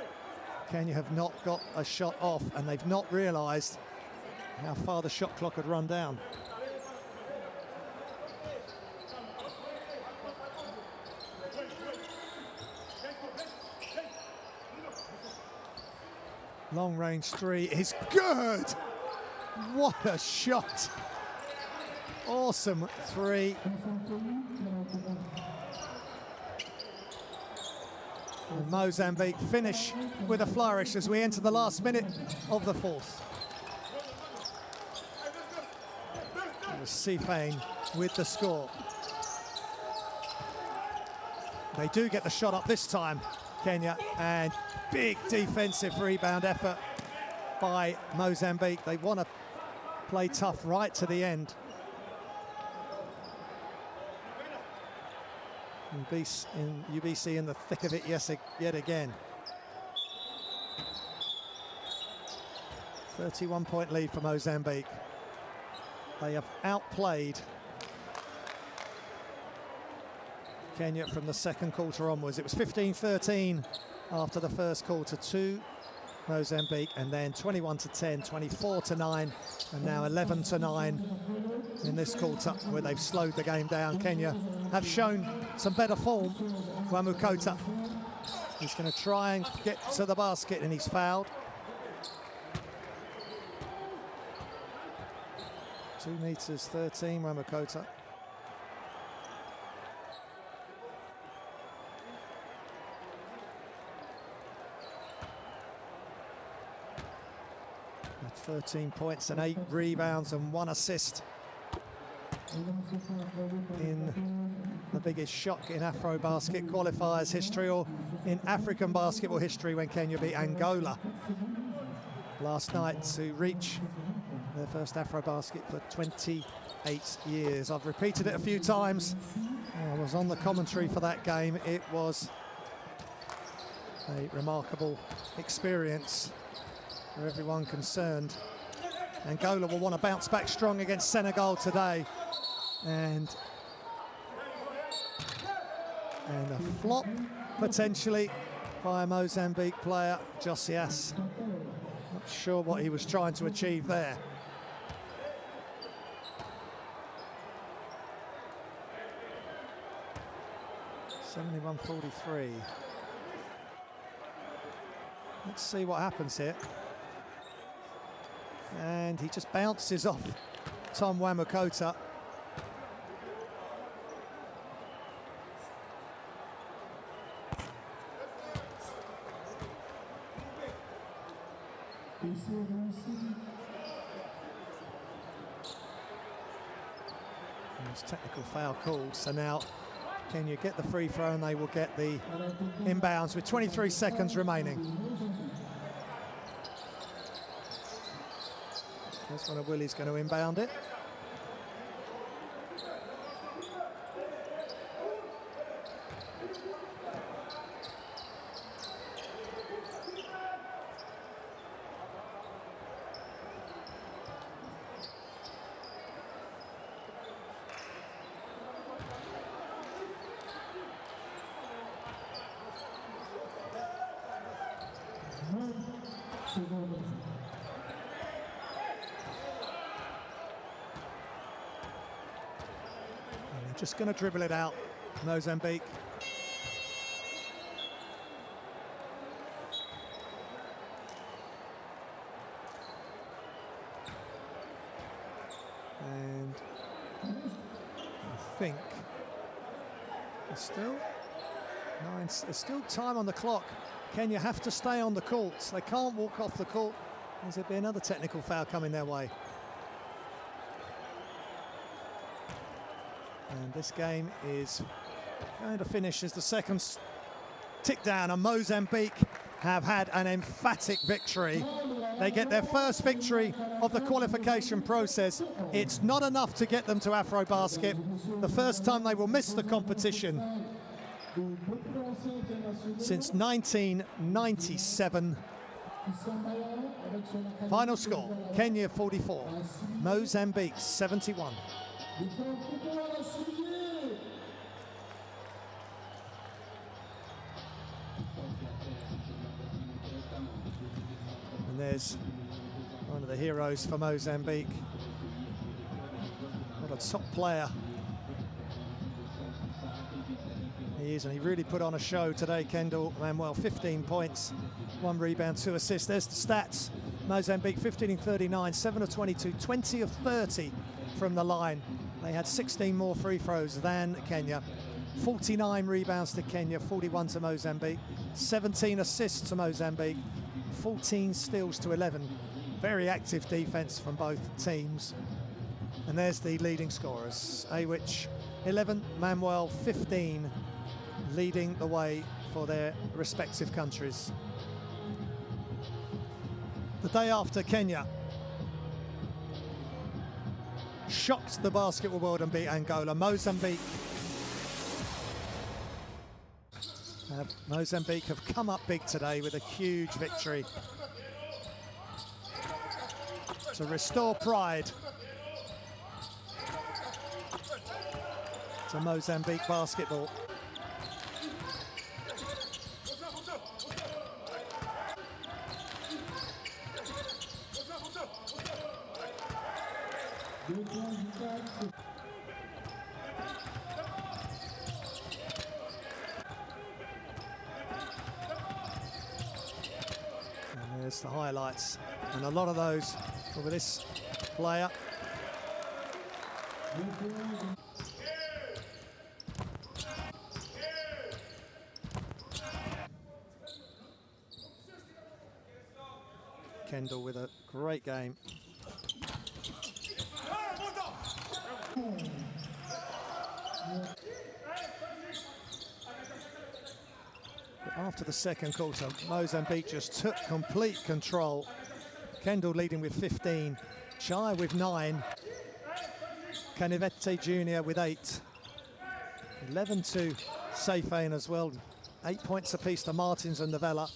Kenya have not got a shot off and they've not realised how far the shot clock had run down. Long range three is good. What a shot. Awesome three. And Mozambique finish with a flourish as we enter the last minute of the fourth. It was Sifane with the score. They do get the shot up this time, Kenya, and big defensive rebound effort by Mozambique. They want to play tough right to the end. UBC in the thick of it yet again. 31-point lead for Mozambique. They have outplayed Kenya from the second quarter onwards. It was 15-13 after the first quarter. 2 Mozambique, and then 21-10, 24-9, and now 11-9 in this quarter, where they've slowed the game down. Kenya have shown some better form. Wamukota, he's going to try and get to the basket, and he's fouled. 2 meters 13, Wamukota. With 13 points and 8 rebounds and 1 assist in the biggest shock in AfroBasket Qualifiers history, or in African basketball history, when Kenya beat Angola last night to reach their first AfroBasket for 28 years. I've repeated it a few times. I was on the commentary for that game. It was a remarkable experience for everyone concerned. Angola will want to bounce back strong against Senegal today. And a flop, potentially, by a Mozambique player, Josias. Not sure what he was trying to achieve there. (71-43). Let's see what happens here. And he just bounces off Tom Wamukota. There's technical foul called, so now Kenya get the free throw and they will get the inbounds with 23 seconds remaining. That's when Willie's going to inbound it. Just going to dribble it out, Mozambique. And I think there's still time on the clock. Kenya have to stay on the court. They can't walk off the court. There'll be another technical foul coming their way. And this game is going to finish as the seconds tick down, and Mozambique have had an emphatic victory. They get their first victory of the qualification process. It's not enough to get them to AfroBasket. The first time they will miss the competition since 1997. Final score, Kenya 44, Mozambique 71. And there's one of the heroes for Mozambique. What a top player he is, and he really put on a show today, Kendall Manuel. 15 points, 1 rebound, 2 assists. There's the stats. Mozambique 15 of 39, 7 of 22, 20 of 30 from the line. They had 16 more free throws than Kenya. 49 rebounds to Kenya, 41 to Mozambique. 17 assists to Mozambique, 14 steals to 11. Very active defense from both teams. And there's the leading scorers. Awich 11, Manuel 15, leading the way for their respective countries. The day after Kenya shocked the basketball world and beat Angola, Mozambique have come up big today with a huge victory to restore pride to Mozambique basketball. There's the highlights, and a lot of those over this player. Kendall with a great game. But after the second quarter, Mozambique just took complete control. Kendall leading with 15, Chai with 9, Canivete Jr. with 8, 11 to Seyfain as well, 8 points apiece to Martins and Novella.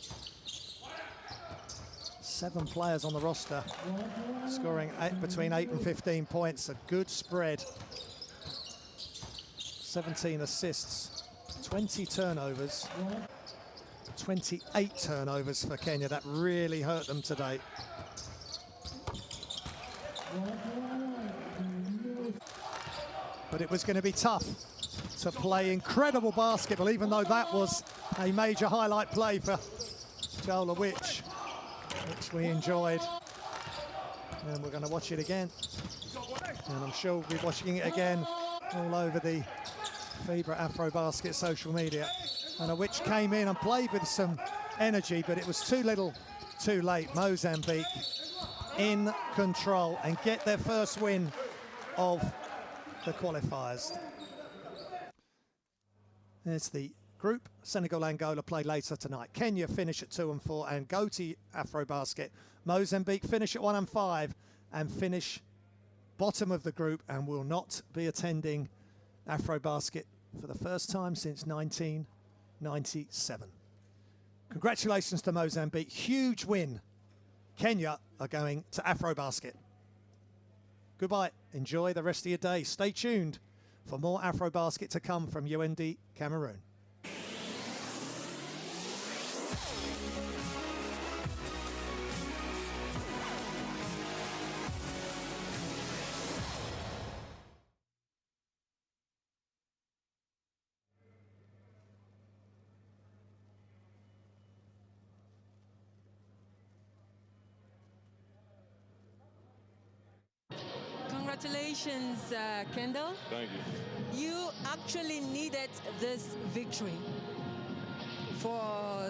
7 players on the roster scoring between 8 and 15 points, a good spread. 17 assists, 20 turnovers, 28 turnovers for Kenya. That really hurt them today. But it was going to be tough to play incredible basketball, even though that was a major highlight play for Jola which we enjoyed. And we're going to watch it again. And I'm sure we'll be watching it again all over the FIBA AfroBasket social media. And which came in and played with some energy, but it was too little, too late. Mozambique in control and get their first win of the qualifiers. There's the group. Senegal, Angola play later tonight. Kenya finish at 2 and 4 and go to AfroBasket. Mozambique finish at 1 and 5 and finish bottom of the group and will not be attending AfroBasket for the first time since 1997. Congratulations to Mozambique. Huge win. Kenya are going to AfroBasket. Goodbye. Enjoy the rest of your day. Stay tuned for more AfroBasket to come from UND Cameroon. Congratulations, Kendall. Thank you. You actually needed this victory for